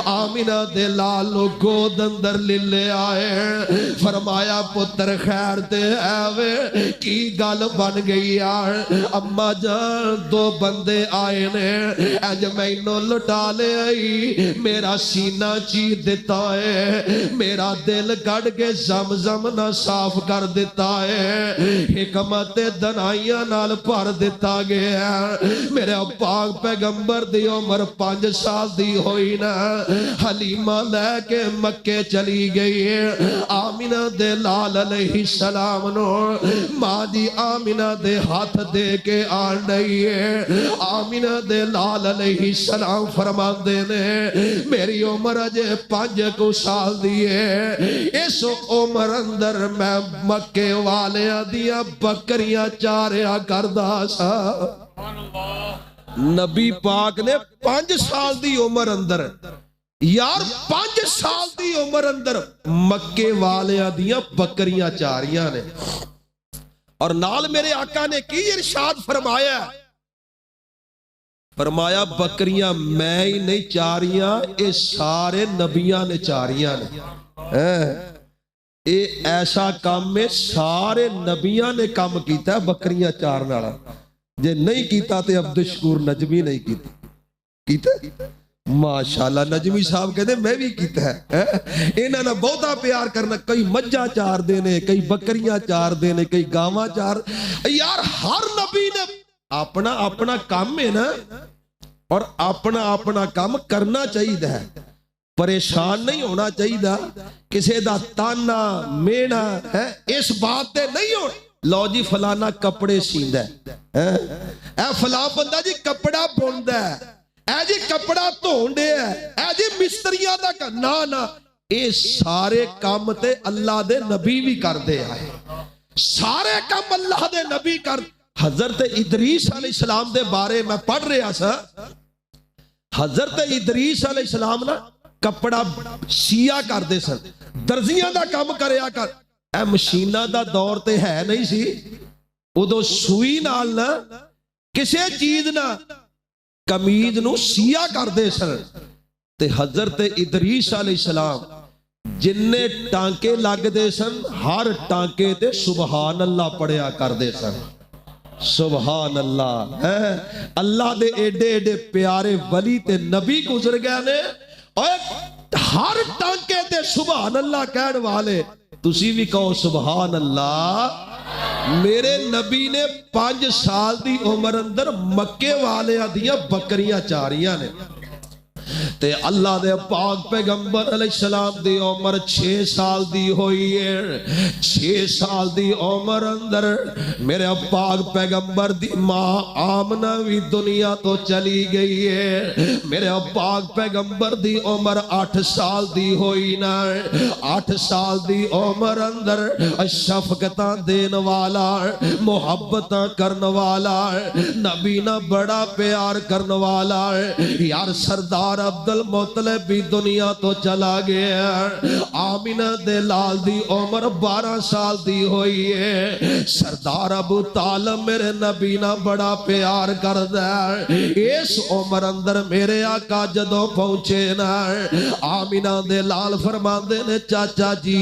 آمینہ دے لال گود اندر لے آئے فرمایا پتر خیر تے آوے کی گل بن گئی یار اممہ جان 2 بندے آئے نے اج میں انہوں لٹا لے آئی میرا سینہ چیر دیتا ہے میرا دل کڑ کے زمزم نہ صاف کر دیتا ہے حکمت دنائیاں نال پر دیتا گیا میرے پاک پیغمبر دی عمر 5 سال دی ہوئی نا حلیمہ لے کے مکے چلی گئی آمینہ دے لال علیہ السلام نو ماں جی آمینہ دے ہاتھ دے کے آن رہی ہے آمینہ دے لال علیہ السلام فرما دینے میری عمر اجے 5 سال دیئے اس عمر اندر میں مکے والے دیا بکریاں چاریا کردہ سا نبی پاک نے 5 سال دی عمر اندر یار 5 سال دی عمر اندر مکے والے دیا بکریاں چاریاں نے اور نال میرے آقا نے کی ارشاد فرمایا فرمایا بکریاں میں ہی نہیں چاریاں اے سارے نبیاں نے چاریاں نے اے ایسا کام میں سارے نبیاں نے کام کیتا ہے بکریاں چارنا جے نہیں کیتا تے عبدالشکور نجمی نہیں کیتا ماشاءاللہ نجمی صاحب کہتے میں بھی کیتا ہے انہاں نے بہتا پیار کرنا کئی مجھا چار دینے کئی بکریاں چار دینے کئی گاواں چار یار ہر نبی نے اپنا اپنا کام ہے نا اور اپنا اپنا کام کرنا چاہیے ہے پریشان نہیں ہونا چاہیے کسی دا تانا مینا ہے اس بات تے نہیں ہو لو جی فلانا کپڑے سیندہ ہے اے فلان بندہ جی کپڑا بوندہ ہے اے جی کپڑا دھون دے اے جی مستریاں دا نا نا، اے سارے کام تے اللہ دے نبی بھی کر دے آئے، سارے کام اللہ دے نبی کر. حضرت ادریس علیہ السلام دے بارے میں پڑھ رہا سا. حضرت ادریس علیہ السلام نا کپڑا سیا کر دے سن، درزیاں دا کام کریا کر. اے مشینہ دا دور تے ہے نہیں سی، ادو سوئی نال نا کسے چیز نا کمیز نو سیا کر دے سن. تے حضرت ادریس علیہ السلام جننے ٹانکے لگ دے سن ہر ٹانکے تے سبحان اللہ پڑھیا کر دے سن. سبحان اللہ. اللہ دے ایڈے ایڈے پیارے ولی تے نبی گزر گئے نے، اور ہر ٹانکے تے سبحان اللہ کہن والے. تسی بھی کہو سبحان اللہ. میرے نبی نے 5 سال دی عمر اندر مکے والے دیاں بکریاں چاریاں نے، تے اللہ دے پاک پیغمبر علیہ السلام دی عمر 6 سال دی ہوئی ہے. 6 سال دی عمر اندر میرے پاک پیغمبر دی ماں آمنہ بھی دنیا تو چلی گئی ہے. میرے پاک پیغمبر دی عمر 8 سال دی ہوئی نا. 8 سال دی عمر اندر شفقتاں دین والا، محبتاں کرن والا نبی نا، بڑا پیار کرن والا. یار سردار عبد المطلب بھی دنیا تو چلا گیا. آمینہ دے لال دی عمر 12 سال دی ہوئی ہے. سردار ابو طالب میرے نبی نا بڑا پیار کردہ ہے. اس عمر اندر میرے آقا جدوں پہنچے نا، آمینہ دے لال فرماندے نے چاچا جی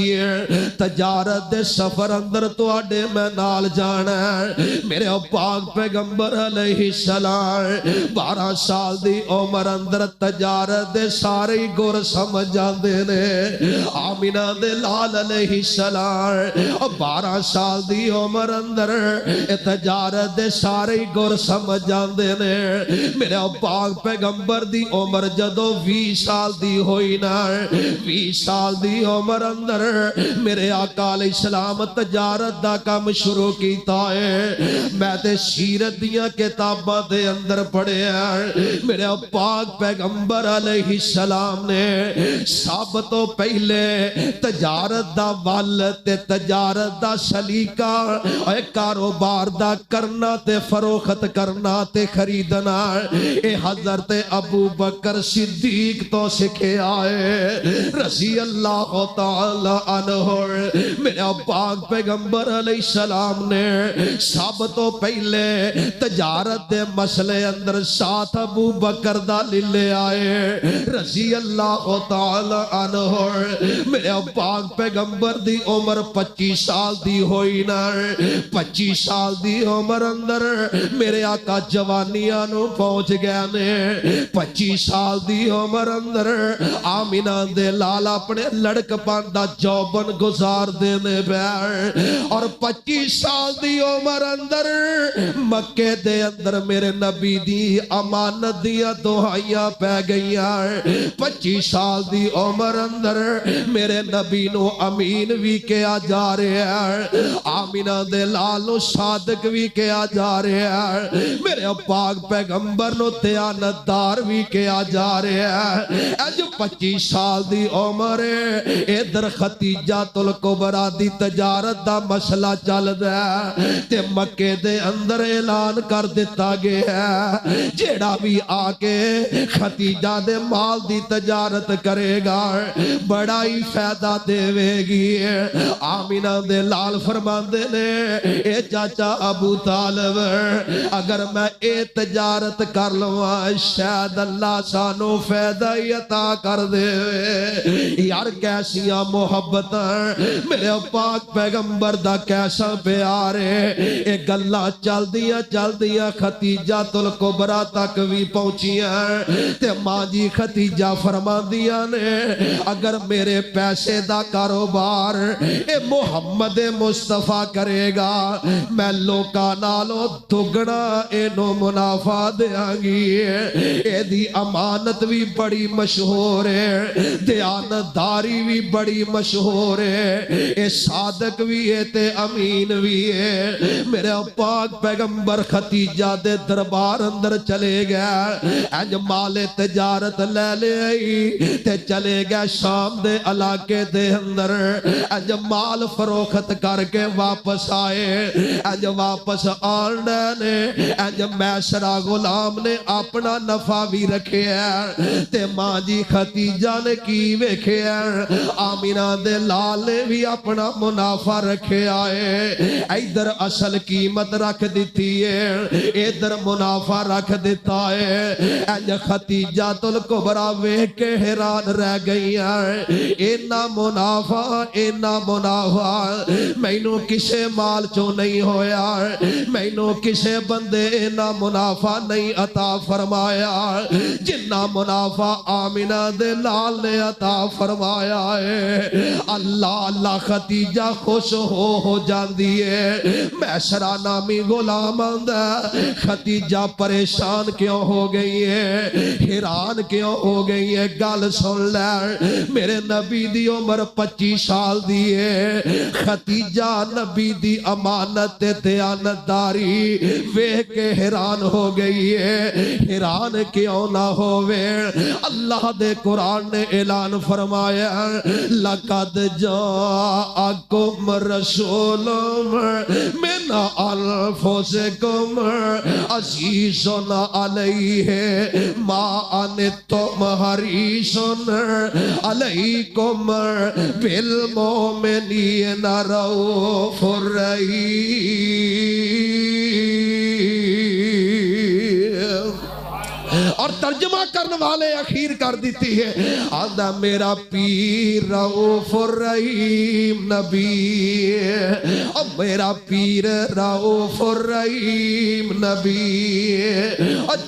تجارت دے سفر اندر تو آڈے میں نال جانا ہے. میرے پاک پیغمبر علیہ السلام 12 سال دی عمر اندر تجارت دے سارے گور سمجھ جاندے نے. آمینہ دے لال علیہ السلام 12 سال دی عمر اندر تجارت دے سارے گور سمجھ جاندے نے. میرے پاک پیغمبر دی عمر جدو 20 سال دی ہوئی نا، 20 سال دی عمر اندر میرے آقا علیہ السلام تجارت دا کام شروع کیتا ہے. میں تے سیرت دیاں کتاباں دے اندر پڑھے ہیں. میرے پاک پیغمبر علیہ السلام نے سب تو پہلے تجارت دا ول تے تجارت دا سلیقہ اے کاروبار دا کرنا تے فروخت کرنا تے خریدنا اے حضرت ابو بکر صدیق تو سکھے آئے رضی اللہ تعالی عنہ. میرے پاک پیغمبر علیہ السلام نے سب تو پہلے تجارت دے مسئلے اندر ساتھ ابو بکر دا لے آئے رضی اللہ تعالی عنہ. میرے پاک پیغمبر دی عمر 25 سال دی ہوئی نا. 25 سال دی عمر اندر میرے آقا جوانیاں نو پہنچ گیا نے. 25 سال دی عمر اندر آمینہ دے لال اپنے لڑک پاندہ جوبن گزار دینے بیار. اور 25 سال دی عمر اندر مکے دے اندر میرے نبی دی امانت دیا دہائیاں پہ گئیاں. 25 سال دی عمر اندر میرے نبی نو امین بھی کیا جا رہے ہیں، آمینہ دے لالو صادق بھی کیا جا رہے ہیں. میرے پاک پیغمبر نو دیانتدار بھی کیا جا رہے ہیں. اج 25 سال دی عمر ادھر ختیجہ الکبریٰ دی تجارت دا مسئلہ چل رہا ہے تے مکے دے اندر اعلان کر دیتا گیا ہے جیڑا بھی آکے ختیجہ دے مال دی تجارت کرے گا بڑا ہی فائدہ دے گی. آمینہ دے لال فرماندے نے اے چاچا ابو طالب اگر میں اے تجارت کر لواں شاید اللہ سانو فائدہ ہی عطا کر دے. یار کیسیاں محبت میرے پاک پیغمبر دا کیسا پیار ہے. اے گلاں چل دیا ختیجہ الکبریٰ تک بھی پہنچیاں تے ماں جی ختیجہ فرما دیا نے اگر میرے پیسے دا کاروبار اے محمد مصطفیٰ کرے گا میں لوکاں نالوں دگنا اینو منافع دیاں گی. اے دی امانت بھی بڑی مشہور ہے، دیانتداری بھی بڑی مشہور ہے، اے صادق بھی ہے تے امین بھی ہے. میرے پاک پیغمبر خدیجہ دے دربار اندر چلے گئے انج مال تجارت لے لے تے چلے گئے شام دے علاقے دے اندر انج مال فروخت کر کے واپس آئے انج واپس آنے نے انج میسرہ غلام نے اپنا نفع بھی رکھے ہیں تے ماں جی خدیجہ نے کی ویکھے ہیں آمینہ دے لال نے بھی اپنا منافع رکھے آئے ادھر اصل قیمت رکھ دیتی ہے ادھر منافع رکھ دیتا ہے انج خدیجہ الکبریٰ ویکھ کے حیران رہ گئی ہیں اینا منافع مینوں کسے مال چوں نہیں ہویا مینوں کسے بندے اینا منافع نہیں عطا فرمایا جنہ منافع آمینہ دے لال نے عطا فرمایا ہے اللہ خدیجہ خوش ہو جاندی ہے میسرہ نامی غلام آندہ خدیجہ پریشان کیوں ہو گئی ہے حیران کیوں ہو گئی ہے گل سن لے میرے نبی دی عمر 25 سال دی ہے خدیجہ نبی دی امانت دیانتداری ویکھ کے حیران ہو گئی ہے حیران کیوں نہ ہووے اللہ دے قرآن نے اعلان فرمایا لَقَدْ جَاءَكُمْ رَسُولٌ مِّنْ أَنفُسِكُمْ عَزِيزٌ عَلَيْهِ مَا عَنِتُّمْ حَرِيصٌ عَلَيْكُمْ بِالْمُؤْمِنِينَ رَءُوفٌ رَحِيمٌ اور ترجمہ کرنے والے اخیر کر دیتی ہے آدھا میرا پیر رؤوف الرحیم نبی اب میرا پیر رؤوف الرحیم نبی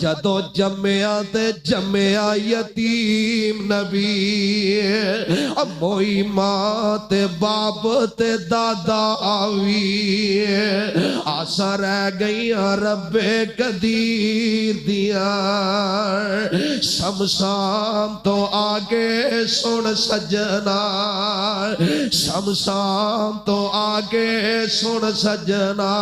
جدو جمعہ تے جمعہ یتیم نبی اب موئی ماں تے باپ تے دادا آوی آسا رہ گئی رب قدیر دیا شمشام تو آگے سن سجنا شمشام تو آگے سن سجنا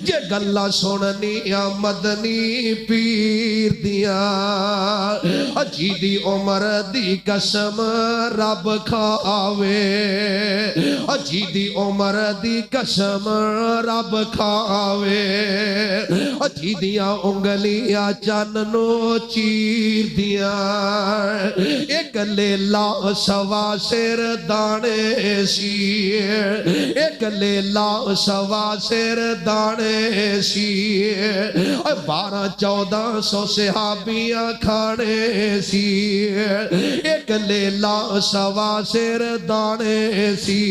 یہ گلہ سننی مدنی پیر دیا اجی دی عمر دی قسم رب کھاوے اجی دی عمر دی قسم رب کھاوے اجی دیا انگلیاں چاننو چیر دیا ایک لیلہ سوا سیر دانے سی ایک لیلہ سوا سیر دانے سی 1200-1400 صحابیاں کھانے سی ایک لیلہ سوا سیر دانے سی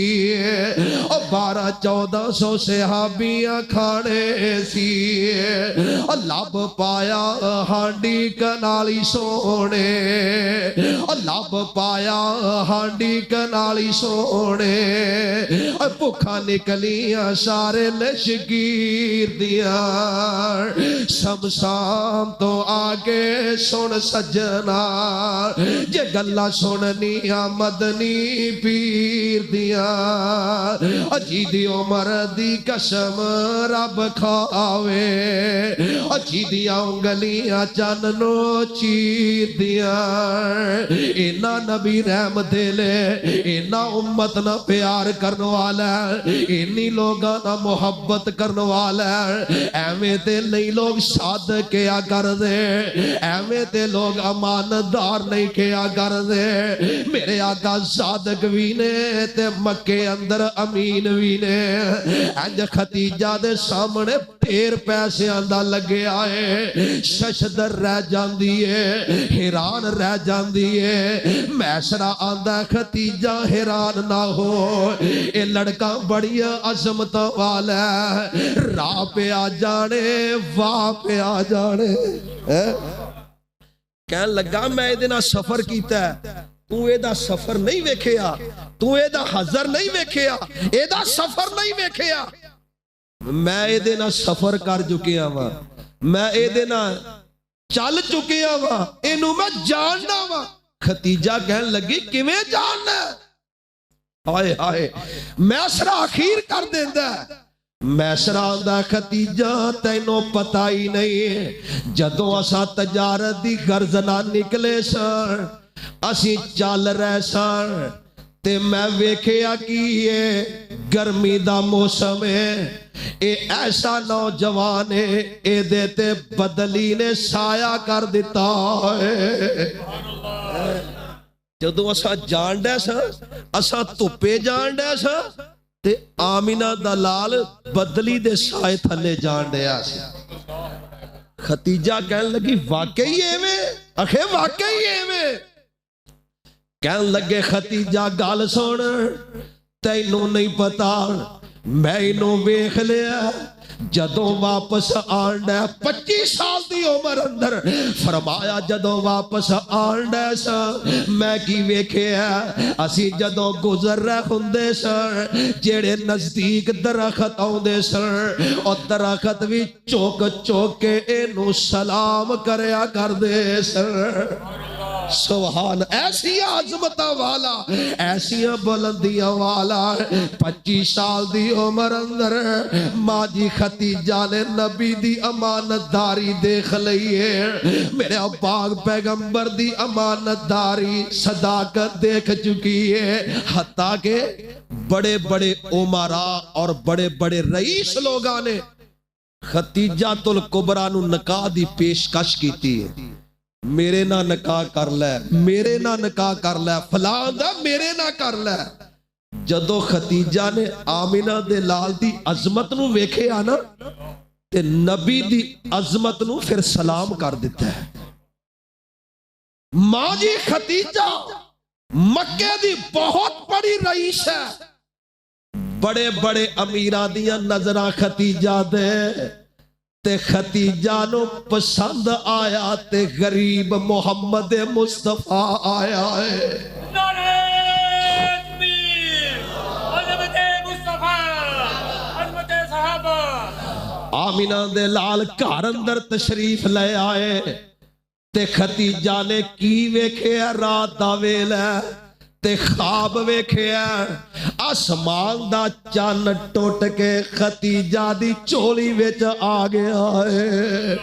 1200-1400 صحابیاں کھانے سی لب پایا ہانڈی کنالی سونے لب پایا ہانڈی کنالی سونے بھکھا نکلیاں سارے لشگیر دیا شمشام تو آگے سن سجنا یہ گلہ سننی مدنی پیر دیا اجی دی عمر دی قسم رب کھاوے اجی دیا انگلیاں چاننو چیر دیا اینا نبی رحم دے لے اینا امت نہ پیار کرنے والا اینی لوگاں نہ محبت کرنے والا ایویں تے نہیں لوگ ساد کیا کر دے ایویں تے لوگ اماندار نہیں کیا کر دے میرے آقا صادق بھی نے تے مکے اندر امین بھی نے انج خدیجہ دے سامنے ڈھیر پیسے آندہ لگے آئے ششدر رہ جاندی ہے حیران رہ جاندی ہے میسرہ آندہ خدیجہ حیران نہ ہو اے لڑکا بڑی عظمت والا راہ پہ آ جانے واہ پہ آ جانے کہنے لگا میں ایدنا سفر کیتا ہے تو ایدہ سفر نہیں ویکھیا تو ایدہ حضر نہیں ویکھیا ایدہ سفر نہیں ویکھیا میں ایدنا سفر کر چکیا وا میں ایدنا چل چکیا وا انہوں میں جاننا وا خدیجہ کہنے لگی کیویں جاننا آئے آئے میسرہ اخیر کر دیندہ میسرا دا ختیجہ تینوں پتہ ہی نہیں جدوں اساں تجارت دی غرض نال نکلے سن اسی چل رہے سن تے میں ویکھیا کہ یہ گرمی دا موسم ہے اے ایسا نوجوان ہے اے دیتے بدلی نے سایہ کر دیتا ہے جدوں اساں جان ڈے سن اساں دھوپے جان ڈے سن تے آمینہ دا لال بدلی دے سائے تھلے جان ڈیا سی ختیجہ کہنے لگی واقعی ایویں اکھے واقعی ایویں کہنے لگے ختیجہ گال سن تینوں نہیں پتا میں انہوں ویکھ لیا جدوں واپس آنڈے 25 سال دی عمر اندر فرمایا جدوں واپس آنڈے سن میں کی ویکھے ہے اسی جدوں گزر رہے ہوندے سن جیڑے نزدیک درخت آوندے سن اور درخت بھی چوک چوک کے اینو سلام کریا کر دے سن سبحان ایسی عظمتہ والا ایسی بلندیاں والا 25 سال دی عمر اندر ماں جی ختیجہ نے نبی دی امانت داری دیکھ لئیے میرے پاک پیغمبر دی امانت داری صداقت دیکھ چکی ہے حتیٰ کہ بڑے بڑے عمراء اور بڑے بڑے رئیس لوگاں نے ختیجہ الکبریٰ نو نکاح دی پیشکش کیتی ہے میرے نہ نکاح کر لے میرے نہ نکاح کر لے فلان دا میرے نہ کر لے جدو ختیجہ نے آمینہ دے لال دی عظمت نو ویکھے آنا تے نبی دی عظمت نو پھر سلام کر دیتا ہے ماں جی ختیجہ مکہ دی بہت بڑی رئیس ہے بڑے بڑے امیران دیاں نظرہ ختیجہ دے تے ختیجہ نو پسند آیا تے غریب محمد مصطفیٰ آیا ہے نعرہ تکبیر عظمت مصطفیٰ عظمت صحابہ آمینہ دے لال گھر اندر تشریف لے آئے تے ختیجہ نے کی ویکھے رات دا ویلا تے خواب ویکھے آسمان دا چان ٹوٹ کے ختیجہ دی چولی وچ آ گیا ہے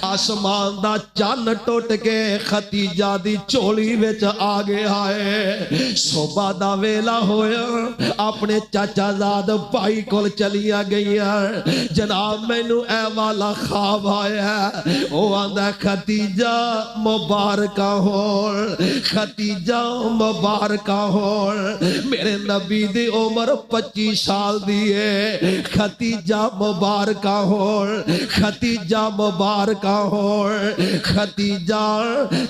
آسمان دا چان ٹوٹ کے ختیجہ دی چولی وچ آ گیا ہے صبح دا ویلا ہویا اپنے چاچا زاد بھائی کول چلیاں گئیاں جناب مینوں اے والا خواب آیا او آندا ختیجہ مبارکہ ہون ختیجہ مبارکہ ہون میرے نبی دی عمر 25 سال دی ہے ختیجہ مبارکہ ہون ختیجہ مبارکہ ہون ختیجہ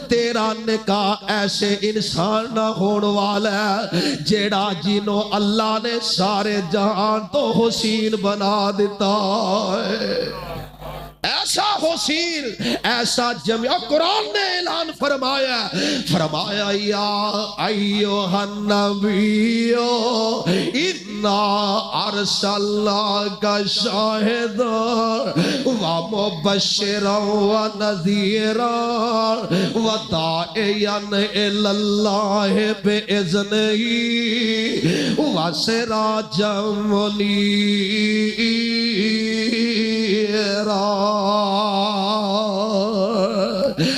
تیرا نکاح ایسے انسان نہ ہون والا ہے جیڑا جنوں اللہ نے سارے جہان تو حسین بنا دیتا ہے ایسا حسین ایسا جمعہ قرآن نے اعلان فرمایا یا ایوہ النبیو انا ارسلناک شاہدا و مبشرا و نذیرا و داعیا الی اللہ باذنہ و سراجا منیرا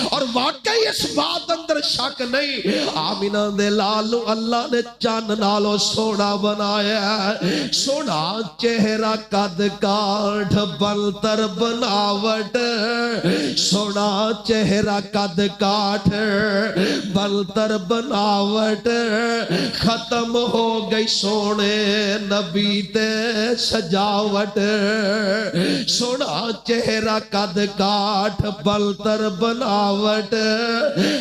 اور واقعی اس بات اندر شک نہیں آمینہ دے لالو اللہ نے چاند نالو سونا بنایا سونا چہرہ قد کاٹھ بلتر بناوٹ سونا چہرہ قد کاٹھ بلتر بناوٹ ختم ہو گئی سونے نبی تے سجاوٹ سونا چہرہ قد کاٹھ بلتر بناوٹ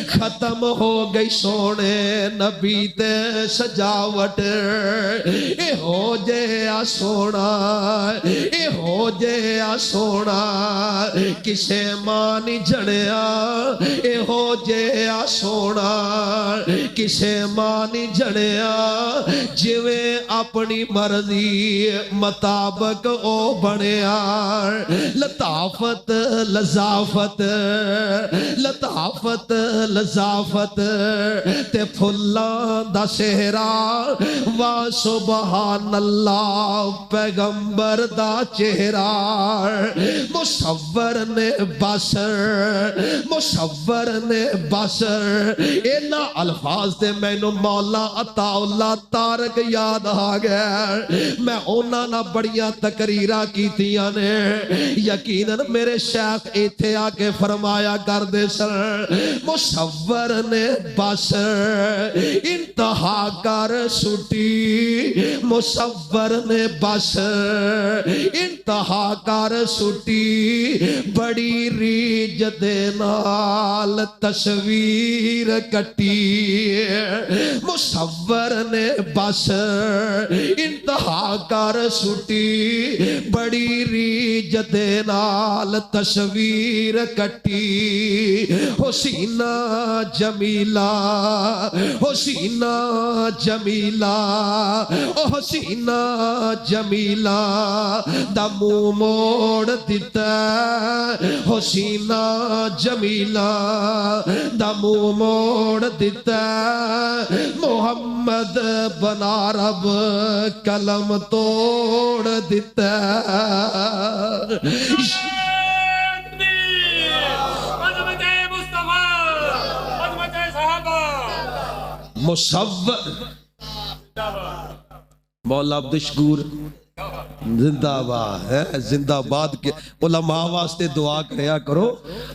ختم ہو گئی سونے نبی تے سجاوٹ اے ہو جے آ سونا اے ہو جے آ سونا کسے مانی جڑیا اے ہو جے آ سونا کسے مانی جڑیا جویں اپنی مرضی مطابق او بنیا لطافت لذافت لطافت لذافت تے پھلاں دا سہرا وا سبحان اللہ پیغمبر دا چہرہ مصور نے بصر مصور نے بصر اینا الفاظ دے مینو مولا عطا اللہ تارک یاد آ گیا میں اونا نہ بڑیاں تقریرہ کیتیاں نے یقیناً میرے شیخ ایتھے آ کے فرمایا کر دے سر مصور نے بصر انتہا کر سٹی مصور نے بصر انتہا کر سٹی بڑی ریج دے نال تصویر کٹی مصور نے بصر انتہا کر سٹی بڑی ریج دے نال تصویر کٹی حسینہ جمیلہ حسینہ جمیلہ حسینہ جمیلہ دا منہ موڑ دیتا حسینہ جمیلہ دا منہ موڑ دیتا محمد بنا رب قلم توڑ دیتا عظمت مصطفیٰ عظمت صحابہ مصور مولا عبدالشکور زندہ باد ہے زندہ باد کے علماء واسطے دعا کریا کرو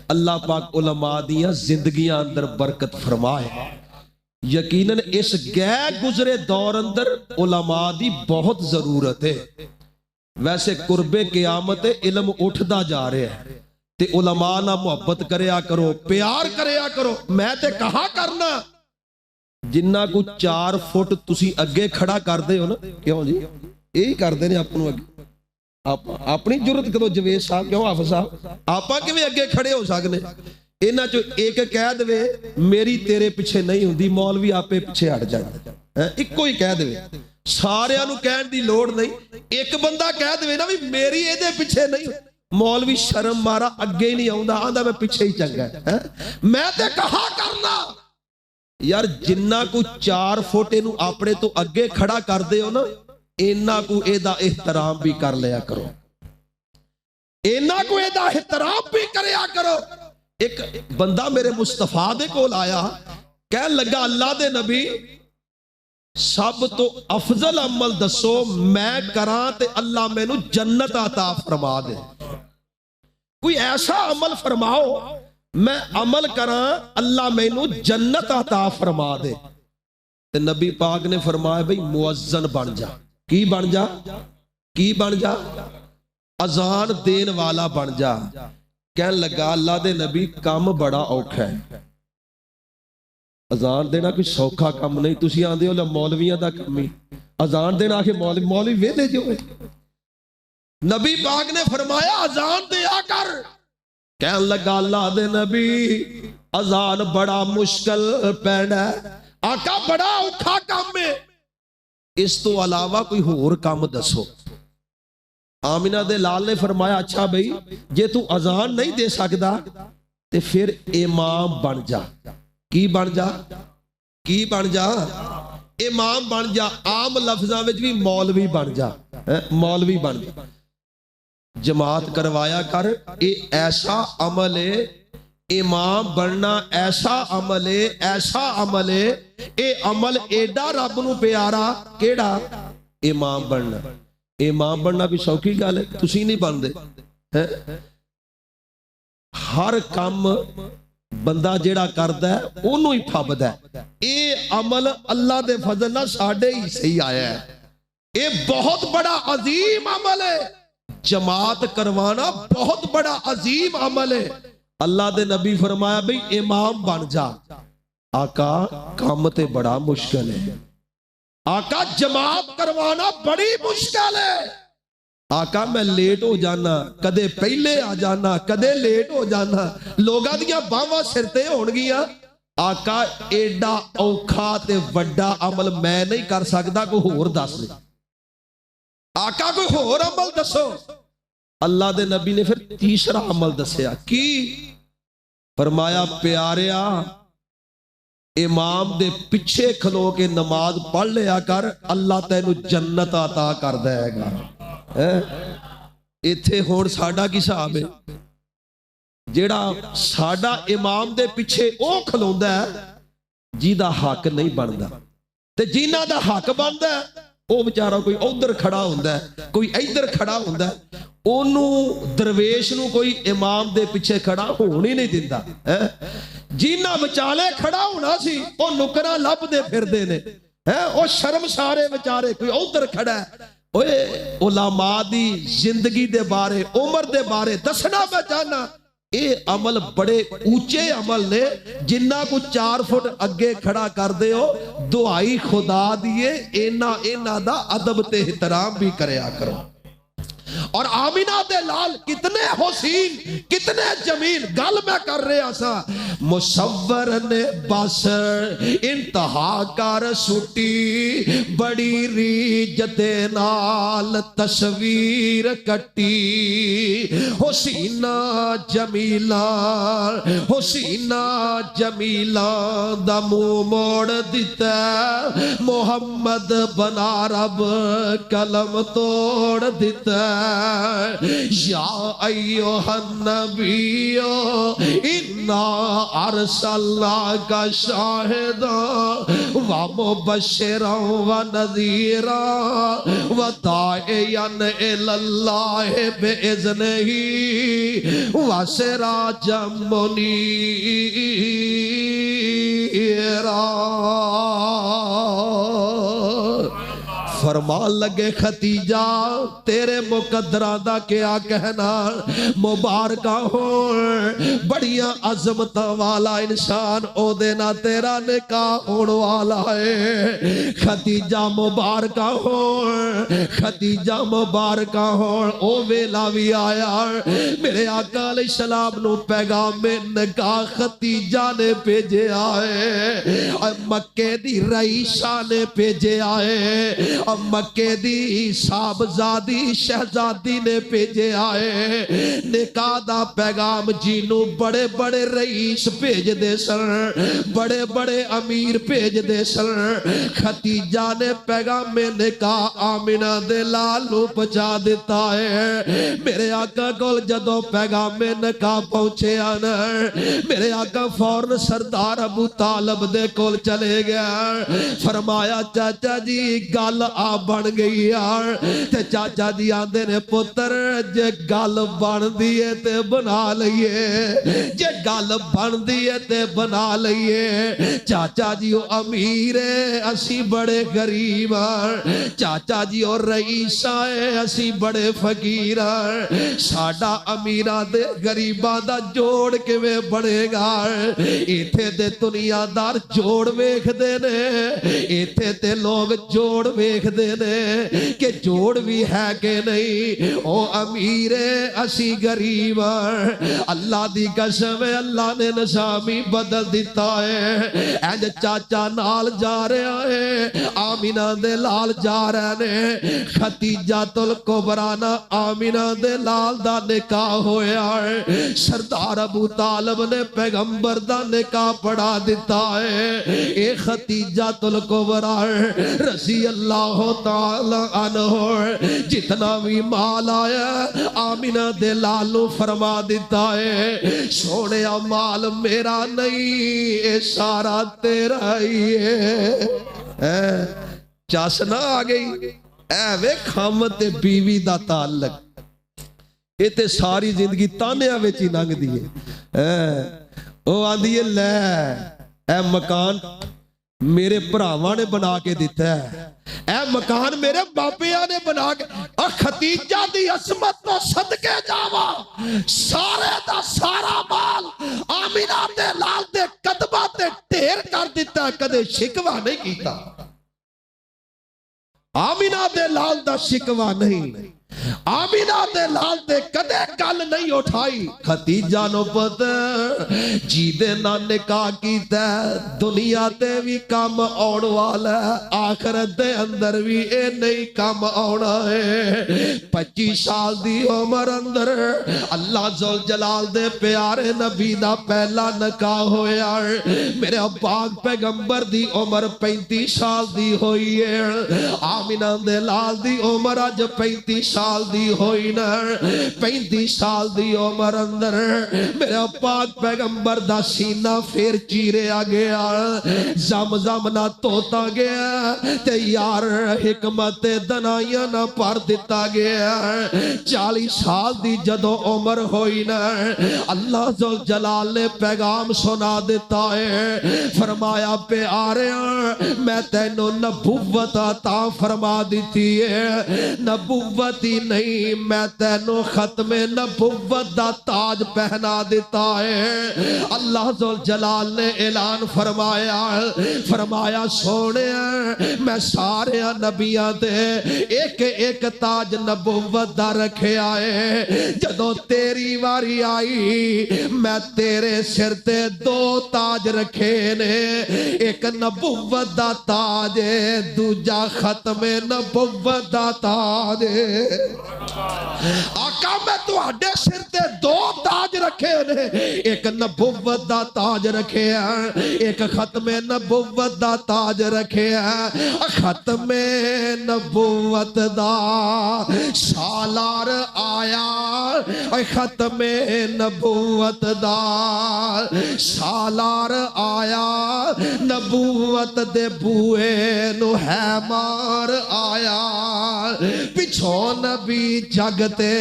اللہ پاک علماء دیاں زندگیاں اندر برکت فرمائے یقیناً اس گئے گزرے دور اندر علماء دی بہت ضرورت ہے ویسے قرب قیامت علم اٹھدا جا رہے ہیں تے علماء نہ محبت کریا کرو پیار کریا کرو میں تے کہا کرنا جنہ کو 4 فٹ تسی اگے کھڑا کر دے ہو نا کیوں جی یہی کر دے نے اپنوں اگے اپنی جرت کرو جوید صاحب کیوں حافظ صاحب آپا کیویں اگے کھڑے ہو سکنے انہاں چو ایک کہہ دے میری تیرے پیچھے نہیں ہوندی مولوی آپے پیچھے ہٹ جائے ایک ہی کہہ دے سارے انہوں کہن دی لوڑ نہیں ایک بندہ کہہ دے نا بھی میری اے دے پیچھے نہیں مولوی شرم مارا اگے ہی نہیں آؤں آندہ میں پیچھے ہی چنگا ہے میں تے کہا کرنا یار جنہ کو 4 فٹ انہوں اپنے تو اگے کھڑا کر دے ہو نا اینا کو ایدہ احترام بھی کر لیا کرو اینا کو ایدہ احترام بھی کریا کرو ایک بندہ میرے مصطفیٰ دے کو لایا کہنے لگا اللہ دے نبی سب تو افضل عمل دسو میں کران تے اللہ میں نو جنت عطا فرما دے کوئی ایسا عمل فرماؤ میں عمل کران اللہ میں نو جنت عطا فرما دے تے نبی پاک نے فرمایا بھئی مؤذن بن جا کی بن جا کی بن جا اذان دین والا بن جا کہنے لگا اللہ دے نبی کام بڑا اوکھا ہے اذان دینا کوئی سوکھا کام نہیں تسی آندے ہو مولویاں دا کمی اذان دینا کہ مولوی ویلے جو ہے نبی پاک نے فرمایا اذان دیا کر کہنے لگا اللہ دے نبی اذان بڑا مشکل پینا ہے آقا بڑا اوکھا کام ہے اس تو علاوہ کوئی اور کام دسو آمینہ دے لال نے فرمایا اچھا بھئی جے تو اذان نہیں دے سکتا تے پھر امام بن جا کی بن جا کی بن جا امام بن جا عام لفظاں وچ بھی مولوی بن جا مولوی بن جا جماعت کروایا کر اے ایسا عمل ہے امام بننا ایسا عمل ہے ایسا عمل ہے اے عمل ایڈا رب نو پیارا کیڑا امام بننا امام بننا بھی سوکھی گل ہے تسی نہیں بن دے ہر کام بندہ جیڑا کردا ہے اونوں ہی پھبدا ہے اے عمل اللہ دے فضل نال ساڈے ہی صحیح آیا ہے اے بہت بڑا عظیم عمل ہے جماعت کروانا بہت بڑا عظیم عمل ہے اللہ دے نبی فرمایا بھئی امام بن جا آقا کام تے بڑا مشکل ہے آقا جماعت کروانا بڑی مشکل ہے آقا میں لیٹ ہو جانا کدے پہلے آ جانا کدے لیٹ ہو جانا لوگاں دیاں باواں سرتے ہون گیاں آقا ایڈا اوکھا تے وڈا عمل میں نہیں کر سکتا کوئی ہور دس دے آقا کوئی ہور عمل دسو اللہ دے نبی نے پھر تیسرا عمل دسیا کی؟ فرمایا پیاریا امام دے پیچھے کھلو کے نماز پڑھ لیا کر، اللہ تینو جنت عطا کر دے گا۔ ایتھے ہون ساڈا کی حساب ہے؟ جیڑا ساڈا امام دے پیچھے او کھلوندا ہے جی دا حق نہیں بندا، تے جینا دا حق بندا ہے او بیچارہ کوئی ادھر کھڑا ہوندا ہے، کوئی ادھر کھڑا ہوندا ہے، اونوں درویش نو کوئی امام دے پیچھے کھڑا ہون ہی نہیں دیندا۔ جینا بچالے کھڑا ہونا سی او نکرا لب دے پھر دے نے، او شرم سارے بیچارے کوئی ادھر کھڑا ہے۔ اوے علماء دی زندگی دے بارے، عمر دے بارے دسنا میں چاہنا، اے عمل بڑے اونچے عمل نے، جنہ کو 4 فٹ اگے کھڑا کر دے ہو دعائی خدا دیے اینا دا ادب تے احترام بھی کریا کرو۔ اور آمینہ دے لال کتنے حسین کتنے جمیل، گل میں کر رہا سا، مصور نے بس انتہا کر سٹی، بڑی ریجت نال تصویر کٹی، حسینہ جمیلہ حسینہ جمیلہ دا منہ موڑ دیتا، محمد بنا رب قلم توڑ دیتا۔ یا ایوہ النبی انا ارسلناک شاہدا ومبشرا ونذیرا وداعیا الی اللہ باذنہ وسراجا منیرا۔ فرمان لگے ختیجہ تیرے مقدرہ دا کیا کہنا، مبارکہ ہون بڑیاں عظمت والا انسان، او دینا تیرا نکاح ہون والا ہے۔ ختیجہ مبارکہ ہون، ختیجہ مبارکہ ہون، او ویلا بھی آیا، میرے آقا علیہ السلام نو پیغام میں نکاح ختیجہ نے بھیجے آئے، مکے دی رئیسہ نے بھیجے آئے، مکے دی صاحبزادی شہزادی نے بھیجے آئے، نکاح دا پیغام جینو بڑے بڑے رئیس بھیج دے سن، بڑے بڑے امیر بھیج دے سن۔ ختیجہ نے پیغام میں نکاح آمینہ دے لالو پہنچا دیتا ہے۔ میرے آقا کول جدو پیغام میں نکاح پہنچے آنا، میرے آقا فوراً سردار ابو طالب دے کول چلے گیا، فرمایا چاچا جی گل آ بن گئی یار، تے چاچا جی آندے نے پتر جے گل بن دیئے تے بنا لئیے، جے گل بن دیئے تے بنا لئیے۔ چاچا جی او امیر ہے اسی بڑے غریب ہیں، چاچا جی او رئیس ہے اسی بڑے فقیر ہیں، ساڈا امیرہ دے غریبہ دا جوڑ کے میں بڑھے گا۔ ایتھے دے دنیا دار جوڑ ویکھ دے نے، ایتھے تے لوگ جوڑ ویکھ دے نے کہ جوڑ بھی ہے کہ نہیں، او امیر اسی غریب، اللہ دی قسم ہے اللہ نے نظامی بدل دیتا ہے۔ اینج چاچا نال جا رہے ہیں، آمینہ دے لال جا رہے ہیں، ختیجہ الکبریٰ آمینہ دے لال دا نکاح ہویا ہے، سردار ابو طالب نے پیغمبر دا نکاح پڑھا دیتا ہے۔ اے ختیجہ الکبریٰ رضی اللہ تعالی عنہ جتنا بھی مال آیا آمینہ دے لالو فرما دیتا ہے، سونے مال میرا نہیں اے سارا تیرا ہی ہے۔ چاسنا آ گئی، اے وے خامت بیوی دا تعلق، اے تے ساری زندگی تانیاں وچ ہی لنگ دیئے۔ او آندھی لے اے مکان میرے بھراواں نے بنا کے دیتا ہے، اے مکان میرے باپیاں نے بنا کے، اور ختیجہ دی عظمت تو صدقے جاوا سارے دا سارا مال آمینہ دے لال دے قدمہ تے ڈھیر کر دیتا ہے، کدے شکوہ نہیں کیتا۔ آمینہ دے لال دا شکوہ نہیں، آمینہ دے لال دے کدے گل نہیں اٹھائی ختیجہ نو پتہ جی دے نا نکاح کیتا دنیا تے بھی کام آن والا آخرت دے اندر بھی اے نہیں کام آنا ہے 25 سال دی عمر اندر اللہ ذوالجلال دے پیارے نبی دا پہلا نکاح ہویا میرے پاک پیغمبر دی عمر 35 سال دی ہوئی ہے آمینہ دے لال دی عمر اج 35 سال دی ہوئی نا 35 سال دی عمر اندر میرا پاک پیغمبر دا سینہ پھر چیرے آ گیا زم نہ توتا گیا تے یار حکمت دنائیاں نہ پر دیتا گیا 40 سال دی جدو عمر ہوئی نا اللہ ذوالجلال نے پیغام سنا دیتا ہے فرمایا پیاریاں میں تینو نبوت عطا فرما دیتی ہے نبوت ہی نہیں میں تینو ختم نبوت دا تاج پہنا دیتا ہے اللہ ذوالجلال نے اعلان فرمایا سونے میں سارے نبیاں دے ایک ایک تاج نبوت دا رکھے آئے جدو تیری واری آئی میں تیرے سر تے 2 تاج رکھے نے ایک نبوت دا تاج دوجا ختم نبوت دا تاج آقا میں تو اڈے سر تے 2 تاج رکھے نے ایک نبوت دا تاج رکھے ہیں ایک ختم نبوت دا تاج رکھے ہیں ختم نبوت دا سالار آیا ختم نبوت دا سالار آیا نبوت دے بوئے نو ہے مار آیا پچھو نبی جگتے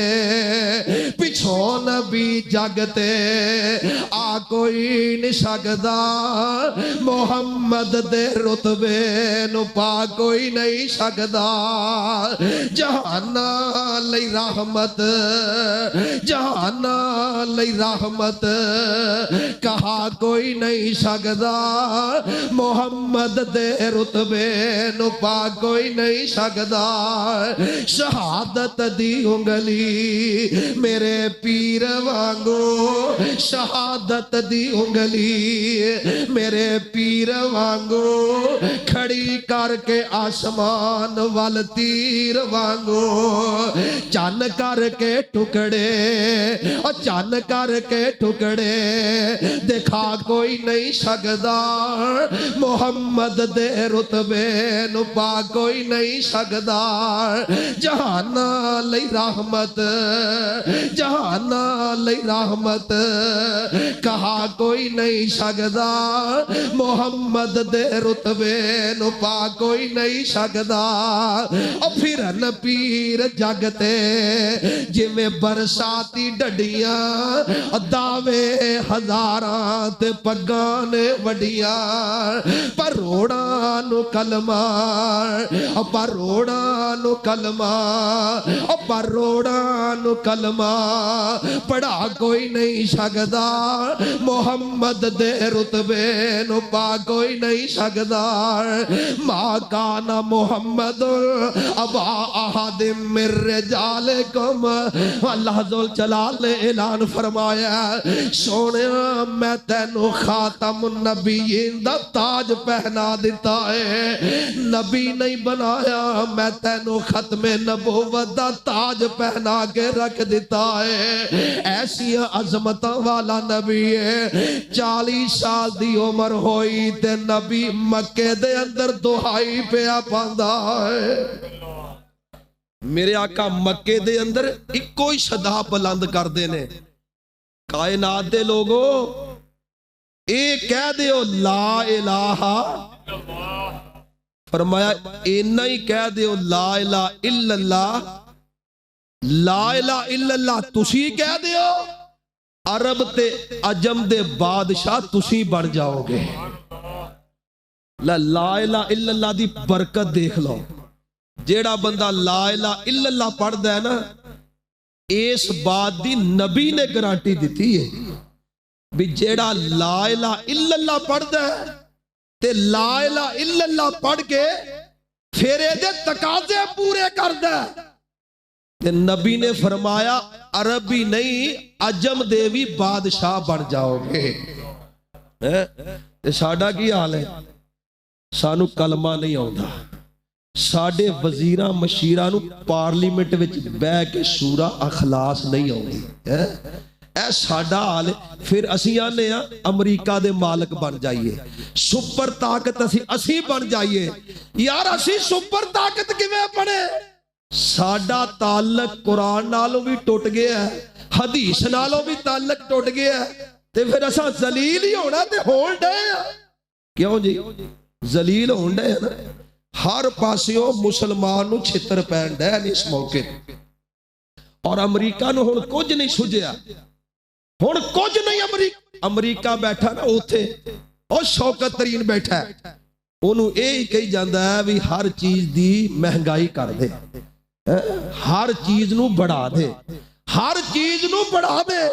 پچھو نبی جگتے آ کوئی نہیں سکدا محمد دے رتبے نو پا کوئی نہیں سکدا جہانا لئی رحمت جہانا لئی رحمت کہا کوئی نہیں سکدا محمد دے رتبے نو پا کوئی نہیں سکدا شہادت دی انگلی میرے پیر وانگو شہادت دی انگلی میرے پیر وانگو کھڑی کر کے آسمان وال تیر وانگو چان کر کے ٹکڑے اور چان کر کے ٹکڑے دکھا کوئی نہیں سکدا محمد دے رتبے نو پا کوئی نہیں سکدا جہانا لئی رحمت جہانا لئی رحمت کہا کوئی نہیں سکدا محمد دے رتبے نو پا کوئی نہیں سکدا اور پھرن پیر جگتے جی میں برساتی ڈڈیاں دعوے ہزاراں تے پگانے وڈیاں پر روڑاں نو کلمہ پر روڑاں نو کلمہ پر روڑاں نو کلمہ پڑھا کوئی نہیں سکدا محمد دے رتبے نو پا کوئی نہیں سکدا ما کان محمد ابا احد من رجالکم اللہ ذوالجلال نے اعلان فرمایا سونیا میں تینو خاتم النبیین دا تاج پہنا دیتا ہے نبی نہیں بنایا میں تینو ختم نبوت دا تاج پہنا کے رکھ دیتا ہے ایسی عظمت والا نبی ہے 40 سال دی عمر ہوئی تے نبی مکے دے اندر دہائی پیا پاندا ہے میرے آقا مکے دے اندر ایک کوئی صدا بلند کر دینے کائنات دے لوگو ایک کہہ دیو لا الہ فرمایا اینا ہی کہہ دیو لا الہ الا اللہ لا الہ الا اللہ تسی کہہ دیو عرب تے عجم دے بادشاہ تسی بڑھ جاؤ گے لا الہ الا اللہ دی برکت دیکھ لو جیڑا بندہ لا الہ الا اللہ پڑھ دے نا اس بات دی نبی نے گارنٹی دیتی ہے بھی جیڑا لا الہ الا اللہ پڑھ دے تے لا الہ الا اللہ پڑھ کے پھر دے تقاضے پورے کر دے تے نبی نے فرمایا عربی نہیں عجم دے بھی بادشاہ بن جاؤ گے. تے ساڈا کی حال ہے؟ سانو کلمہ نہیں آوندا. ساڈے وزیراں مشیراں نو پارلیمنٹ وچ بیٹھ کے سورہ اخلاص نہیں آوندی. اے ساڈا حال ہے. پھر اسی آنے ہاں امریکہ دے مالک بن جائیے, سپر طاقت اسی بن جائیے. یار اسی سپر طاقت کیویں بنے؟ ساڈا تعلق قرآن نالوں بھی ٹوٹ گیا ہے, حدیث نالوں بھی تعلق ٹوٹ گیا ہے. تے پھر اساں ذلیل ہی ہونا تے ہون ڈے ہیں. کیوں جی ذلیل ہون ڈے ہیں نا. ہر پاسیوں مسلمان نو چھتر پین ڈے اس موقع, اور امریکہ نو ہن کچھ نہیں سجیا. ہن کچھ نہیں. امریکہ بیٹھا نا اوتھے او شوکت ترین بیٹھا ہے, انہوں یہ کہی جاندہ ہے بھی ہر چیز دی مہنگائی کر دے, ہر چیز نو بڑھا دے, ہر چیز نو بڑھا دے.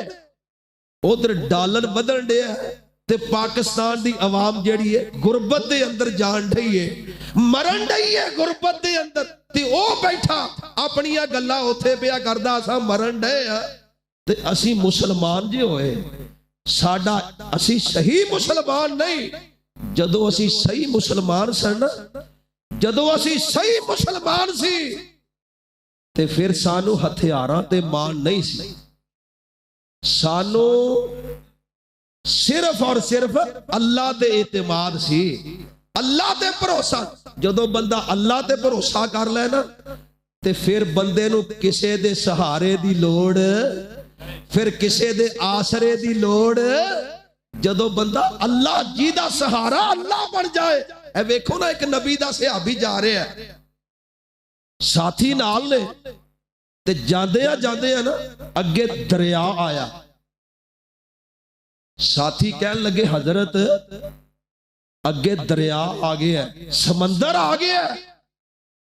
ادھر ڈالر بدل دے ہے تے پاکستان دی عوام جڑی ہے غربت دے اندر جان ڈئی ہے, مرن ڈئی ہے غربت دے اندر. تے او بیٹھا اپنی گلا اوتھے پیا کردا اساں مرن ڈے ہاں. تے اسی مسلمان جے ہوئے ساڈا اسی صحیح مسلمان نہیں. جدو اسی صحیح مسلمان سن, جدو اسی صحیح مسلمان سی تے پھر سانو ہتھیاراں تے مان نہیں سی. سانو صرف اور صرف اللہ تے اعتماد سی, اللہ تے بھروسہ. جدو بندہ اللہ تے بھروسہ کر لے نا تے پھر بندے نو کسے دے سہارے دی لوڑ, پھر کسے دے آسرے دی لوڑ. جدو بندہ اللہ جی دا سہارا اللہ بن جائے. اے ویکھو نا ایک نبی دا صحابی جا رہے ہیں, ساتھی نال نے تے جاندے ہیں نا اگے دریا آیا. ساتھی کہن لگے حضرت اگے دریا آ گیا ہے, سمندر آ گیا ہے,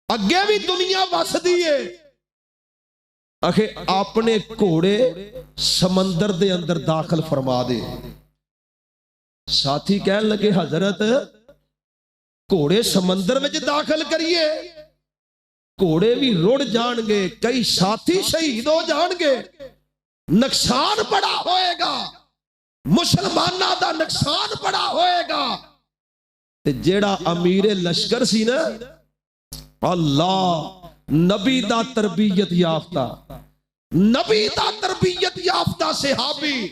اگے بھی دنیا وسدی ہے. آخے اپنے گھوڑے سمندر دے اندر داخل فرما دے. ساتھی کہن لگے حضرت گھوڑے سمندر میں داخل کریے, گھوڑے بھی رڑ جان گے, کئی ساتھی شہید ہو جان گے, نقصان بڑا ہوئے گا, مسلمانہ دا نقصان بڑا ہوئے گا. تے جیڑا امیر لشکر سی نا, اللہ نبی دا تربیت یافتہ, نبی دا تربیت یافتہ صحابی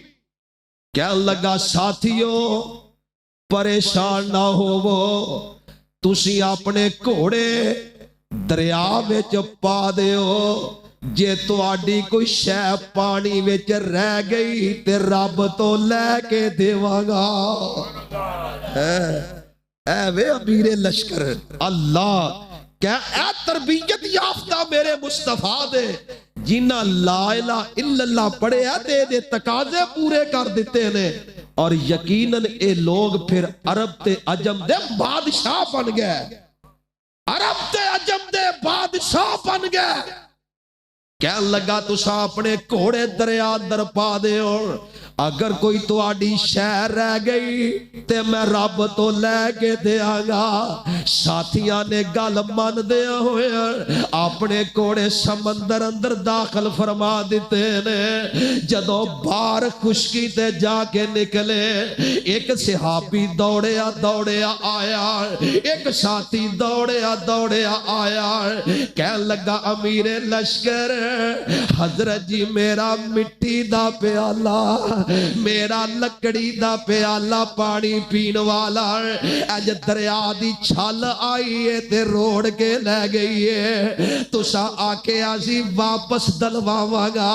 کہنے لگا ساتھیو پریشان نہ ہوو, تسی اپنے گھوڑے دریا وچ پا دیو. جے تواڈی کوئی شے پانی وچ رہ گئی تے رب تو لے کے دیواں گا. اے وے امیر لشکر, اللہ کہ اے تربیت یافتہ میرے مصطفیٰ دے جنہ لا الہ الا اللہ پڑھے ہے دے تقاضے پورے کر دیتے نے. اور یقیناً اے لوگ پھر عرب تے عجم دے بادشاہ بن گئے, عرب تے عجم دے بادشاہ بن گئے. کہنے لگا تسا اپنے گھوڑے دریا اندر پا دیو, اگر کوئی تواڈی شے رہ گئی تے میں رب تو لے کے دیاں گا. ساتھیاں نے گل من دے ہوئے اپنے گھوڑے سمندر اندر داخل فرما دیتے نے. جدو باہر خشکی تے جا کے نکلے, ایک صحابی دوڑیا دوڑیا آیا, ایک ساتھی دوڑیا دوڑیا آیا. کہنے لگا امیر لشکر حضرت جی میرا مٹی دا پیالہ, میرا لکڑی دا پیالہ پانی پین والا اج دریا دی چھل آئی ہے تے روڑ کے لے گئی ہے. تسا آکے آسی واپس دلواواں گا,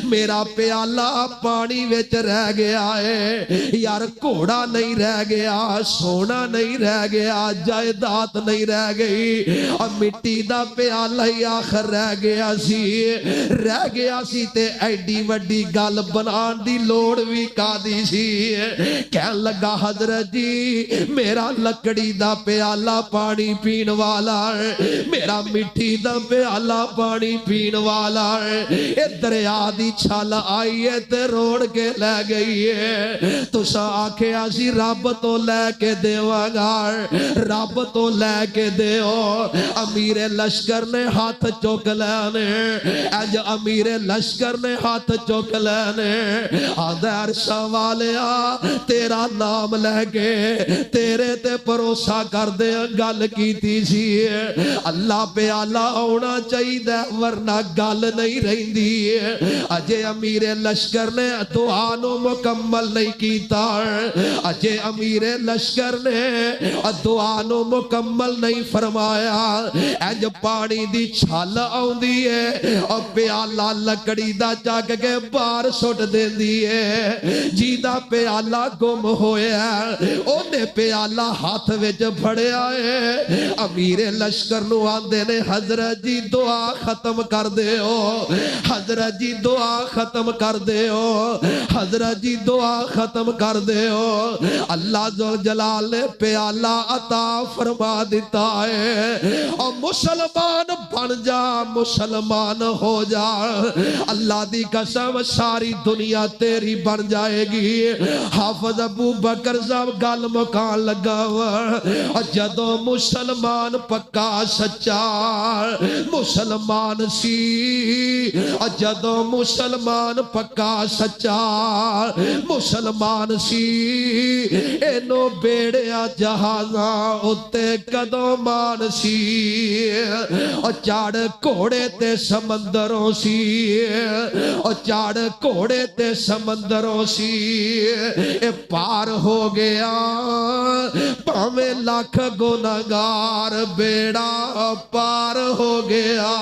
میرا پیالہ پانی وچ رہ گیا ہے. یار گھوڑا نہیں رہ گیا, سونا نہیں رہ گیا, جائیداد نہیں رہ گئی, اور مٹی دا پیالہ ہی آخر رہ گیا سی تے ایڈی وڈی گل بنان دی لوڑ لوڑ بھی کادی سی کہن لگا حضرت جی میرا لکڑی دا پیالہ پانی پین والا ہے میرا مٹھی دا پیالہ پانی پین والا ہے اے دریا دی چھل آئی ہے تے روڑ کے لے گئی ہے تسا آکھے آسی رب تو لے کے دیواں گا رب تو لے کے دیو امیر لشکر نے ہاتھ چوک لینے اج امیر لشکر نے ہاتھ چوک لینے آدھر شوالیا تیرا نام لے کے تیرے تے پروسہ کر دے گل کیتی سی اللہ پہ آلہ ہونا چاہی دے ورنہ گل نہیں رہن دی اجے امیر لشکر نے دعانو مکمل نہیں کیتا اجے امیر لشکر نے دعانو مکمل نہیں فرمایا اج پانی دی چھل آن دیئے اور پیالہ لکڑی دا جاگ کے بار سٹ دین دیئے جیدہ پیالہ گم ہویا اونے پیالہ ہاتھ وچ بھڑے آئے امیر لشکر نو آندے نے حضرت جی دعا ختم کر دے ہو حضرت جی دعا ختم کر دے ہو حضرت جی دعا ختم کر دے ہو اللہ ذوالجلال نے پیالہ عطا فرما دیتا ہے اور مسلمان بن جا مسلمان ہو جا اللہ دی قسم ساری دنیا تیری بن جائے گی حافظ ابو بکر صاحب گل مکان لگا اور جدو مسلمان پکا سچا مسلمان سی اور جدو مسلمان پکا سچا مسلمان سی اینو بیڑیا جہازاں اتے کدو مان سی اور چاڑ کوڑے تے سمندروں سی اور چاڑ کوڑے تے سمندروں سی اے پار ہو گیا پاویں لاکھ گناہگار بیڑا پار ہو گیا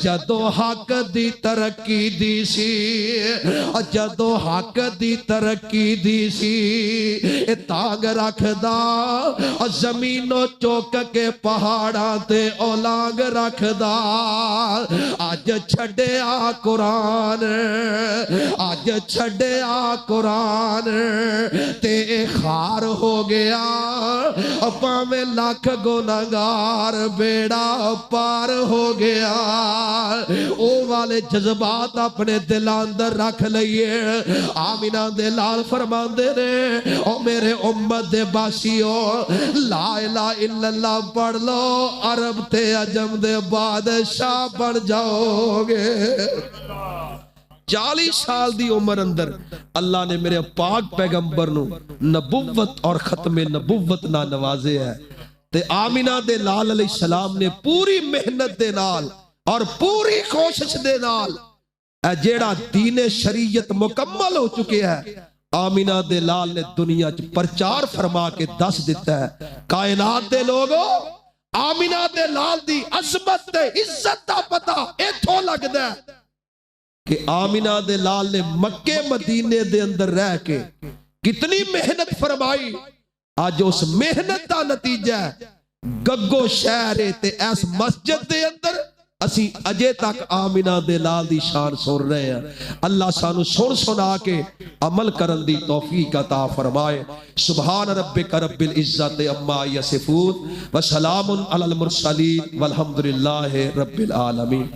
جدو حق دی ترقی دی سی جدو حق دی ترقی دی سی اے تاگ رکھ دا زمینوں چوک کے پہاڑاں تے اولانگ رکھ دا آج چھڑیا قرآن آج چھڑیا قرآن تے خار ہو گیا اپا میں لاکھ گناہگار بیڑا پار ہو گیا او والے جذبات اپنے دل اندر رکھ لئیے آمینہ دے لال فرمان دے نے او میرے امت دے باسیو لا الہ الا اللہ پڑھ لو عرب تے عجم دے بادشاہ بن جاؤ گے 40 سال دی عمر اندر اللہ نے میرے پاک پیغمبر نو نبوت اور ختم نبوت نہ نوازے ہے تے آمینہ دے لال علیہ السلام نے پوری محنت دے نال اور پوری کوشش دے نال اے جیڑا دین شریعت مکمل ہو چکے ہے آمینہ دے لال نے دنیا چ پرچار فرما کے دس دیتا ہے کائنات دے لوگو آمینہ دے لال دی عظمت دے عزت دا پتہ ایتھوں لگ دے کہ آمینہ دے لال نے مکے مدینے دے اندر رہ کے کتنی محنت فرمائی آج اس محنت دا نتیجہ گگو شہر تے ایس مسجد دے اندر اسی اجے تک آمینہ دے لال دی شان سن رہے ہیں اللہ سانو سن سنا کے عمل کرن دی توفیق عطا فرمائے سبحان ربک رب العزت عما یصفون وسلام علی المرسلین والحمدللہ رب العالمین